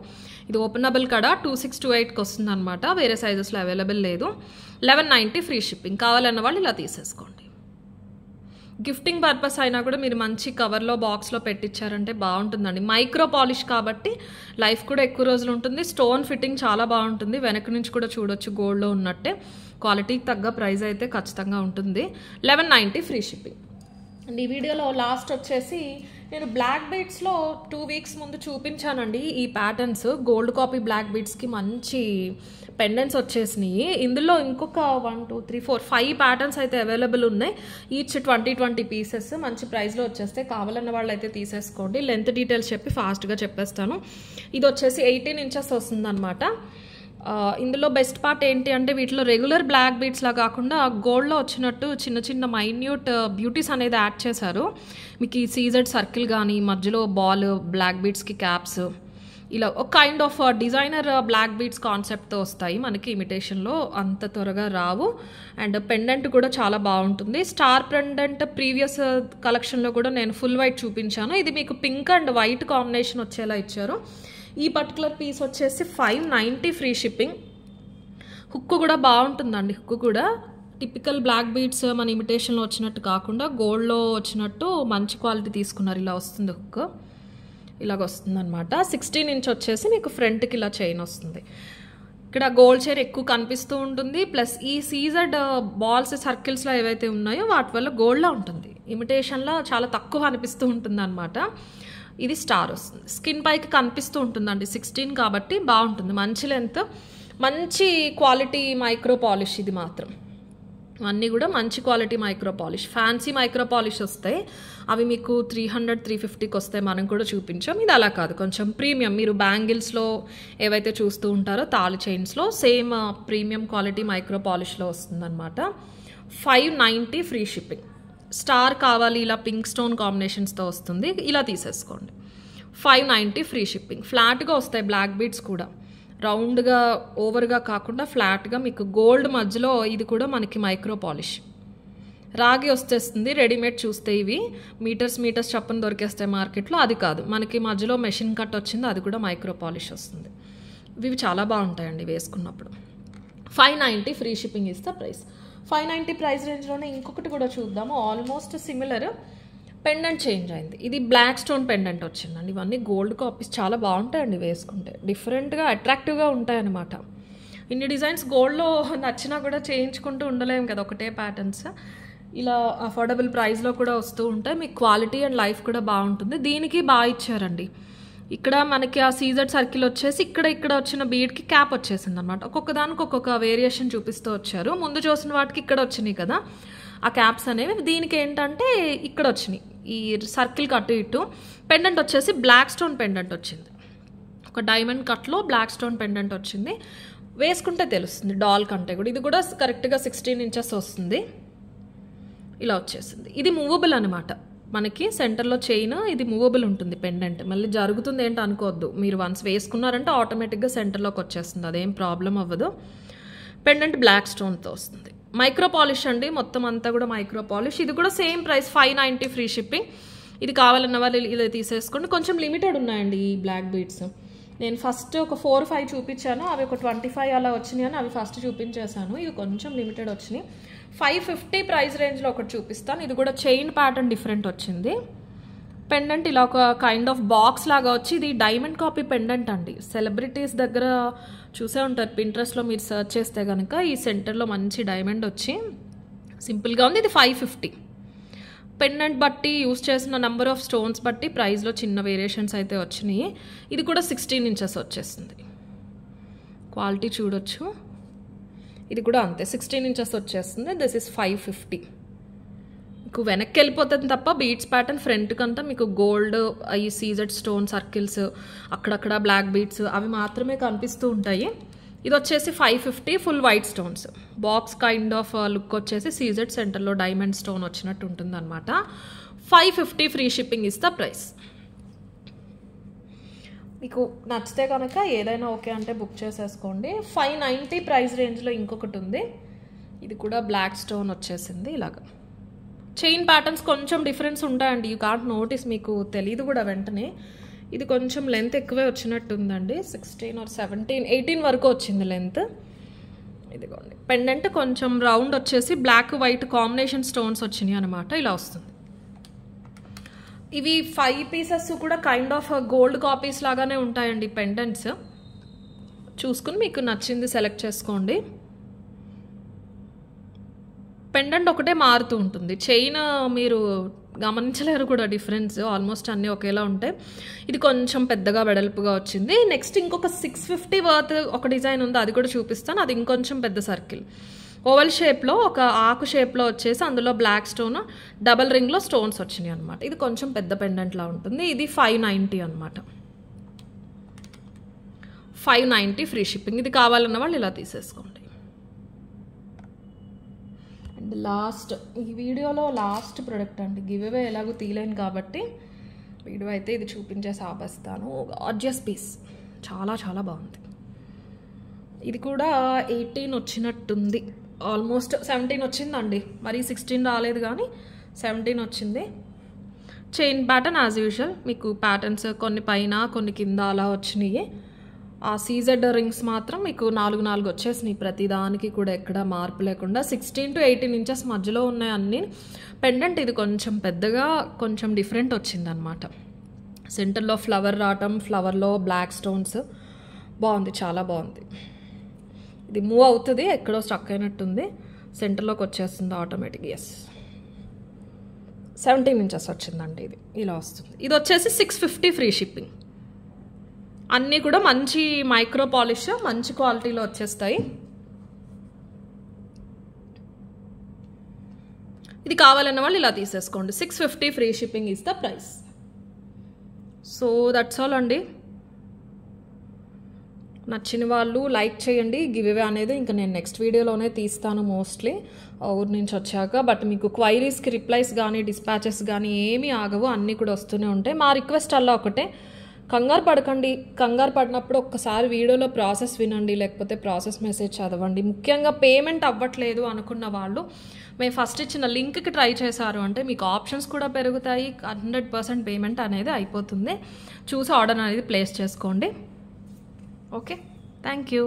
ఇది ఓపెనబుల్ కడ 2/6, 2/8కి వస్తుంది అనమాట. వేరే సైజెస్లో అవైలబుల్ లేదు. 1190 ఫ్రీ షిప్పింగ్. కావాలన్న వాళ్ళు ఇలా తీసేసుకోండి. గిఫ్టింగ్ పర్పస్ అయినా కూడా మీరు మంచి కవర్లో బాక్స్లో పెట్టించారంటే బాగుంటుందండి. మైక్రో పాలిష్ కాబట్టి లైఫ్ కూడా ఎక్కువ రోజులు ఉంటుంది. స్టోన్ ఫిట్టింగ్ చాలా బాగుంటుంది. వెనక నుంచి కూడా చూడొచ్చు గోల్డ్లో ఉన్నట్టే. క్వాలిటీకి తగ్గ ప్రైస్ అయితే ఖచ్చితంగా ఉంటుంది. 1190 ఫ్రీ షిప్పింగ్. అండ్ ఈ వీడియోలో లాస్ట్ వచ్చేసి నేను బ్లాక్ బీడ్స్లో 2 వీక్స్ ముందు చూపించానండి. ఈ ప్యాటర్న్స్ గోల్డ్ కాపీ బ్లాక్ బీడ్స్కి మంచి పెండెంట్స్ వచ్చేసినాయి. ఇందులో ఇంకొక 1, 2, 3, 4, 5 ప్యాటర్న్స్ అయితే అవైలబుల్ ఉన్నాయి. ఈచ్ 20 పీసెస్ మంచి ప్రైస్లో వచ్చేస్తే కావాలన్న వాళ్ళు అయితే తీసేసుకోండి. లెంత్ డీటెయిల్స్ చెప్పి ఫాస్ట్గా చెప్పేస్తాను. ఇది వచ్చేసి 18 ఇంచెస్ వస్తుంది అనమాట. ఇందులో బెస్ట్ పార్ట్ ఏంటి అంటే వీటిలో రెగ్యులర్ బ్లాక్ బీడ్స్లా కాకుండా గోల్డ్లో వచ్చినట్టు చిన్న చిన్న మైన్యూట్ బ్యూటీస్ అనేది యాడ్ చేశారు. మీకు ఈ సీజెడ్ సర్కిల్ కానీ మధ్యలో బాల్, బ్లాక్ బీడ్స్కి క్యాప్స్, ఇలా ఒక kind of designer black beads కాన్సెప్ట్తో వస్తాయి. మనకి ఇమిటేషన్లో అంత త్వరగా రావు. అండ్ పెండెంట్ కూడా చాలా బాగుంటుంది. స్టార్ పెండెంట్ ప్రీవియస్ కలెక్షన్లో కూడా నేను ఫుల్ వైట్ చూపించాను. ఇది మీకు పింక్ అండ్ వైట్ కాంబినేషన్ వచ్చేలా ఇచ్చారు. ఈ పర్టికులర్ పీస్ వచ్చేసి 590 ఫ్రీ షిప్పింగ్. హుక్ కూడా బాగుంటుందండి. హుక్ కూడా టిపికల్ బ్లాక్ బీడ్స్ మన ఇమిటేషన్లో వచ్చినట్టు కాకుండా గోల్డ్లో వచ్చినట్టు మంచి క్వాలిటీ తీసుకున్నారు. ఇలా వస్తుంది హుక్, ఇలాగ వస్తుంది అనమాట. 16 ఇంచ్ వచ్చేసి మీకు ఫ్రంట్కి ఇలా చైన్ వస్తుంది. ఇక్కడ గోల్డ్ చైన్ ఎక్కువ కనిపిస్తూ ఉంటుంది. ప్లస్ ఈ సీజెడ్ బాల్స్ సర్కిల్స్లో ఏవైతే ఉన్నాయో వాటి వల్ల గోల్డ్లో ఉంటుంది. ఇమిటేషన్లో చాలా తక్కువ అనిపిస్తూ ఉంటుంది అనమాట. ఇది స్టార్ వస్తుంది. స్కిన్ పైకి కనిపిస్తూ ఉంటుందండి. 16 కాబట్టి బాగుంటుంది. మంచి లెంత్, మంచి క్వాలిటీ మైక్రో పాలిష్. ఇది మాత్రం అన్నీ కూడా మంచి quality micro polish. Fancy micro polish వస్తాయి, అవి మీకు 300, 350కి వస్తాయి. మనం కూడా చూపించాం. ఇది అలా కాదు, కొంచెం ప్రీమియం. మీరు బ్యాంగిల్స్లో ఏవైతే చూస్తూ ఉంటారో తాళి చైన్స్లో సేమ్ ప్రీమియం క్వాలిటీ మైక్రో పాలిష్లో వస్తుందన్నమాట. 590 ఫ్రీ షిప్పింగ్. స్టార్ కావాలి ఇలా పింక్ స్టోన్ కాంబినేషన్స్తో వస్తుంది, ఇలా తీసేసుకోండి. 590 ఫ్రీ షిప్పింగ్. ఫ్లాట్గా వస్తాయి బ్లాక్ బీడ్స్ కూడా, రౌండ్గా ఓవర్గా కాకుండా ఫ్లాట్గా మీకు గోల్డ్ మధ్యలో. ఇది కూడా మనకి మైక్రో పాలిష్ రాగి వచ్చేస్తుంది. రెడీమేడ్ చూస్తే ఇవి మీటర్స్ చప్పున దొరికేస్తాయి మార్కెట్లో. అది కాదు, మనకి మధ్యలో మెషిన్ కట్ వచ్చింది, అది కూడా మైక్రో పాలిష్ వస్తుంది. ఇవి చాలా బాగుంటాయండి వేసుకున్నప్పుడు. 590 ఫ్రీ షిప్పింగ్ ఇస్తే ప్రైస్. 590 ప్రైస్ రేంజ్లోనే ఇంకొకటి కూడా చూద్దాము. ఆల్మోస్ట్ సిమిలర్ పెండెంట్ చేంజ్ అయింది. ఇది బ్లాక్ స్టోన్ పెండెంట్ వచ్చిందండి. ఇవన్నీ గోల్డ్ కాపీస్ చాలా బాగుంటాయండి వేసుకుంటే. డిఫరెంట్గా అట్రాక్టివ్గా ఉంటాయన్నమాట. ఇన్ని డిజైన్స్ గోల్డ్లో నచ్చినా కూడా చేయించుకుంటూ ఉండలేము కదా ఒకటే ప్యాటర్న్స్. ఇలా అఫోర్డబుల్ ప్రైస్లో కూడా వస్తూ ఉంటాయి. మీకు క్వాలిటీ అండ్ లైఫ్ కూడా బాగుంటుంది. దీనికి బాగా ఇచ్చారండి. ఇక్కడ మనకి ఆ సీజెడ్ సర్కిల్ వచ్చేసి ఇక్కడ వచ్చిన బీడ్కి క్యాప్ వచ్చేసింది అనమాట. ఒక్కొక్క దానికి ఒక్కొక్క వేరియేషన్ చూపిస్తూ వచ్చారు. ముందు చూసిన వాటికి ఇక్కడ వచ్చినాయి కదా ఆ క్యాప్స్ అనేవి. దీనికి ఏంటంటే ఇక్కడ వచ్చినాయి ఈ సర్కిల్ కట్టు ఇటు. పెండెంట్ వచ్చేసి బ్లాక్ స్టోన్ పెండెంట్ వచ్చింది. ఒక డైమండ్ కట్లో బ్లాక్ స్టోన్ పెండెంట్ వచ్చింది. వేసుకుంటే తెలుస్తుంది డాల్ కంటే కూడా. ఇది కూడా కరెక్ట్గా 16 ఇంచెస్ వస్తుంది. ఇలా వచ్చేసింది. ఇది మూవబుల్ అనమాట. మనకి సెంటర్లో చైన్ ఇది మూవబుల్ ఉంటుంది పెండెంట్. మళ్ళీ జరుగుతుంది ఏంటి అనుకోవద్దు. మీరు వన్స్ వేసుకున్నారంటే ఆటోమేటిక్గా సెంటర్లోకి వచ్చేస్తుంది, అదేం ప్రాబ్లం అవ్వదు. పెండెంట్ బ్లాక్ స్టోన్తో వస్తుంది. మైక్రో పాలిష్ అండి, మొత్తం అంతా కూడా మైక్రో పాలిష్. ఇది కూడా సేమ్ ప్రైస్ 590 ఫ్రీ షిప్పింగ్. ఇది కావాలన్న వాళ్ళు ఇలా తీసేసుకోండి. కొంచెం లిమిటెడ్ ఉన్నాయండి ఈ బ్లాక్ బీడ్స్. నేను ఫస్ట్ ఒక 4-5 చూపించాను, అవి ఒక 25 అలా వచ్చినాయి అని అవి ఫస్ట్ చూపించేశాను. ఇవి కొంచెం లిమిటెడ్ వచ్చినాయి. 550 ప్రైస్ రేంజ్లో ఒకటి చూపిస్తాను. ఇది కూడా చైన్ ప్యాటర్న్ డిఫరెంట్ వచ్చింది. పెండెంట్ ఇలా ఒక కైండ్ ఆఫ్ బాక్స్ లాగా వచ్చి, ఇది డైమండ్ కాపీ పెండెంట్ అండి. సెలబ్రిటీస్ దగ్గర చూసే ఉంటారు, పింట్రెస్ట్లో మీరు సెర్చ్ చేస్తే కనుక ఈ సెంటర్లో మంచి డైమండ్ వచ్చి సింపుల్గా ఉంది. ఇది 550. పెండెంట్ బట్టి యూస్ చేసిన నెంబర్ ఆఫ్ స్టోన్స్ బట్టి ప్రైస్లో చిన్న వేరియేషన్స్ అయితే వచ్చినాయి. ఇది కూడా 16 ఇంచెస్ వచ్చేస్తుంది. క్వాలిటీ చూడొచ్చు. ఇది కూడా అంతే 16 ఇంచెస్ వచ్చేస్తుంది. This is 550. మీకు వెనక్కి వెళ్ళిపోతుంది తప్ప బీడ్స్ ప్యాటర్న్ ఫ్రంట్కి అంతా మీకు గోల్డ్, ఈ సీజెడ్ స్టోన్ సర్కిల్స్, అక్కడక్కడ బ్లాక్ బీడ్స్ అవి మాత్రమే కనిపిస్తూ ఉంటాయి. ఇది వచ్చేసి 550 full white stones. Box kind of look వచ్చేసి సీజెడ్ సెంటర్లో డైమండ్ స్టోన్ వచ్చినట్టు ఉంటుంది అనమాట. 550 ఫ్రీ షిప్పింగ్ ఇస్తా ప్రైస్. మీకు నచ్చితే కనుక ఏదైనా ఓకే అంటే బుక్ చేసేసుకోండి. 590 ప్రైస్ రేంజ్లో ఇంకొకటి ఉంది. ఇది కూడా బ్లాక్ స్టోన్ వచ్చేసింది. ఇలాగా చైన్ ప్యాటర్న్స్ కొంచెం డిఫరెన్స్ ఉంటాయండి. యూ కాంట్ నోటీస్, మీకు తెలియదు కూడా వెంటనే. ఇది కొంచెం లెంత్ ఎక్కువే వచ్చినట్టుందండి. 16 or 17, 18 వరకు వచ్చింది లెంత్. ఇదిగోండి పెండెంట్ కొంచెం రౌండ్ వచ్చేసి బ్లాక్ వైట్ కాంబినేషన్ స్టోన్స్ వచ్చినాయి అనమాట. ఇలా వస్తుంది. ఇవి 5 పీసెస్ కూడా కైండ్ ఆఫ్ గోల్డ్ కాపీస్ లాగానే ఉంటాయండి పెండెంట్స్. చూసుకుని మీకు నచ్చింది సెలెక్ట్ చేసుకోండి. పెండెంట్ ఒకటే మారుతూ ఉంటుంది. చైన్ మీరు గమనించలేరు కూడా డిఫరెన్స్, ఆల్మోస్ట్ అన్నీ ఒకేలా ఉంటాయి. ఇది కొంచెం పెద్దగా వెడల్పుగా వచ్చింది. నెక్స్ట్ ఇంకొక 650 వర్త్ ఒక డిజైన్ ఉంది, అది కూడా చూపిస్తాను. అది ఇంకొంచెం పెద్ద సర్కిల్ ఓవల్ షేప్లో, ఒక ఆకు షేప్లో వచ్చేసి అందులో బ్లాక్ స్టోన్ డబల్ రింగ్లో స్టోన్స్ వచ్చినాయి అనమాట. ఇది కొంచెం పెద్ద పెండెంట్లా ఉంటుంది. ఇది 590 అనమాట. 590 ఫ్రీ షిప్పింగ్. ఇది కావాలన్న వాళ్ళు ఇలా తీసేసుకోండి. అండ్ లాస్ట్, ఈ వీడియోలో లాస్ట్ ప్రోడక్ట్ అండి. గివ్ అవే ఎలాగో తీయలేను కాబట్టి వీడియో అయితే ఇది చూపించేసి ఆపేస్తాను. గార్జియస్ పీస్, చాలా చాలా బాగుంది. ఇది కూడా 18 వచ్చినట్టుంది, ఆల్మోస్ట్ 17 వచ్చిందండి. మరి 16 రాలేదు కానీ 17 వచ్చింది. Chain pattern as usual. మీకు ప్యాటర్న్స్ కొన్ని పైన కొన్ని కింద అలా వచ్చినాయి. ఆ సీజెడ్ రింగ్స్ మాత్రం మీకు 4 వచ్చేసినాయి. ప్రతి దానికి కూడా ఎక్కడ మార్పు లేకుండా 16 to 18 ఇంచెస్ మధ్యలో ఉన్నాయి అన్నీ. పెండెంట్ ఇది కొంచెం పెద్దగా, కొంచెం డిఫరెంట్ వచ్చింది అనమాట. సెంటర్లో ఫ్లవర్ రావటం, ఫ్లవర్లో బ్లాక్ స్టోన్స్ బాగుంది, చాలా బాగుంది. ఇది మూవ్ అవుతుంది, ఎక్కడో స్టక్ అయినట్టుంది, సెంటర్లోకి వచ్చేస్తుంది ఆటోమేటిక్. ఎస్ 17 ఇంచెస్ వచ్చిందండి. ఇది ఇలా వస్తుంది. ఇది వచ్చేసి 650 ఫ్రీ షిప్పింగ్. అన్నీ కూడా మంచి మైక్రో పాలిష్, మంచి క్వాలిటీలో వచ్చేస్తాయి. ఇది కావాలన్న వాళ్ళు ఇలా తీసేసుకోండి. 650 free shipping is the price. So that's all అండి. నచ్చిన వాళ్ళు లైక్ చేయండి. గివ్ అవే అనేది ఇంకా నేను నెక్స్ట్ వీడియోలోనే తీస్తాను మోస్ట్లీ ఊరి నుంచి వచ్చాక. బట్ మీకు క్వైరీస్కి రిప్లైస్ కానీ డిస్పాచెస్ కానీ ఏమీ ఆగవు, అన్నీ కూడా వస్తూనే ఉంటాయి. మా రిక్వెస్ట్ అలా ఒకటే, కంగారు పడకండి. కంగారు పడినప్పుడు ఒక్కసారి వీడియోలో ప్రాసెస్ వినండి, లేకపోతే ప్రాసెస్ మెసేజ్ చదవండి. ముఖ్యంగా పేమెంట్ అవ్వట్లేదు అనుకున్న వాళ్ళు మేము ఫస్ట్ ఇచ్చిన లింక్కి ట్రై చేశారు అంటే మీకు ఆప్షన్స్ కూడా పెరుగుతాయి. 100% పేమెంట్ అనేది అయిపోతుంది. చూసి ఆర్డర్ అనేది ప్లేస్ చేసుకోండి. Okay, thank you.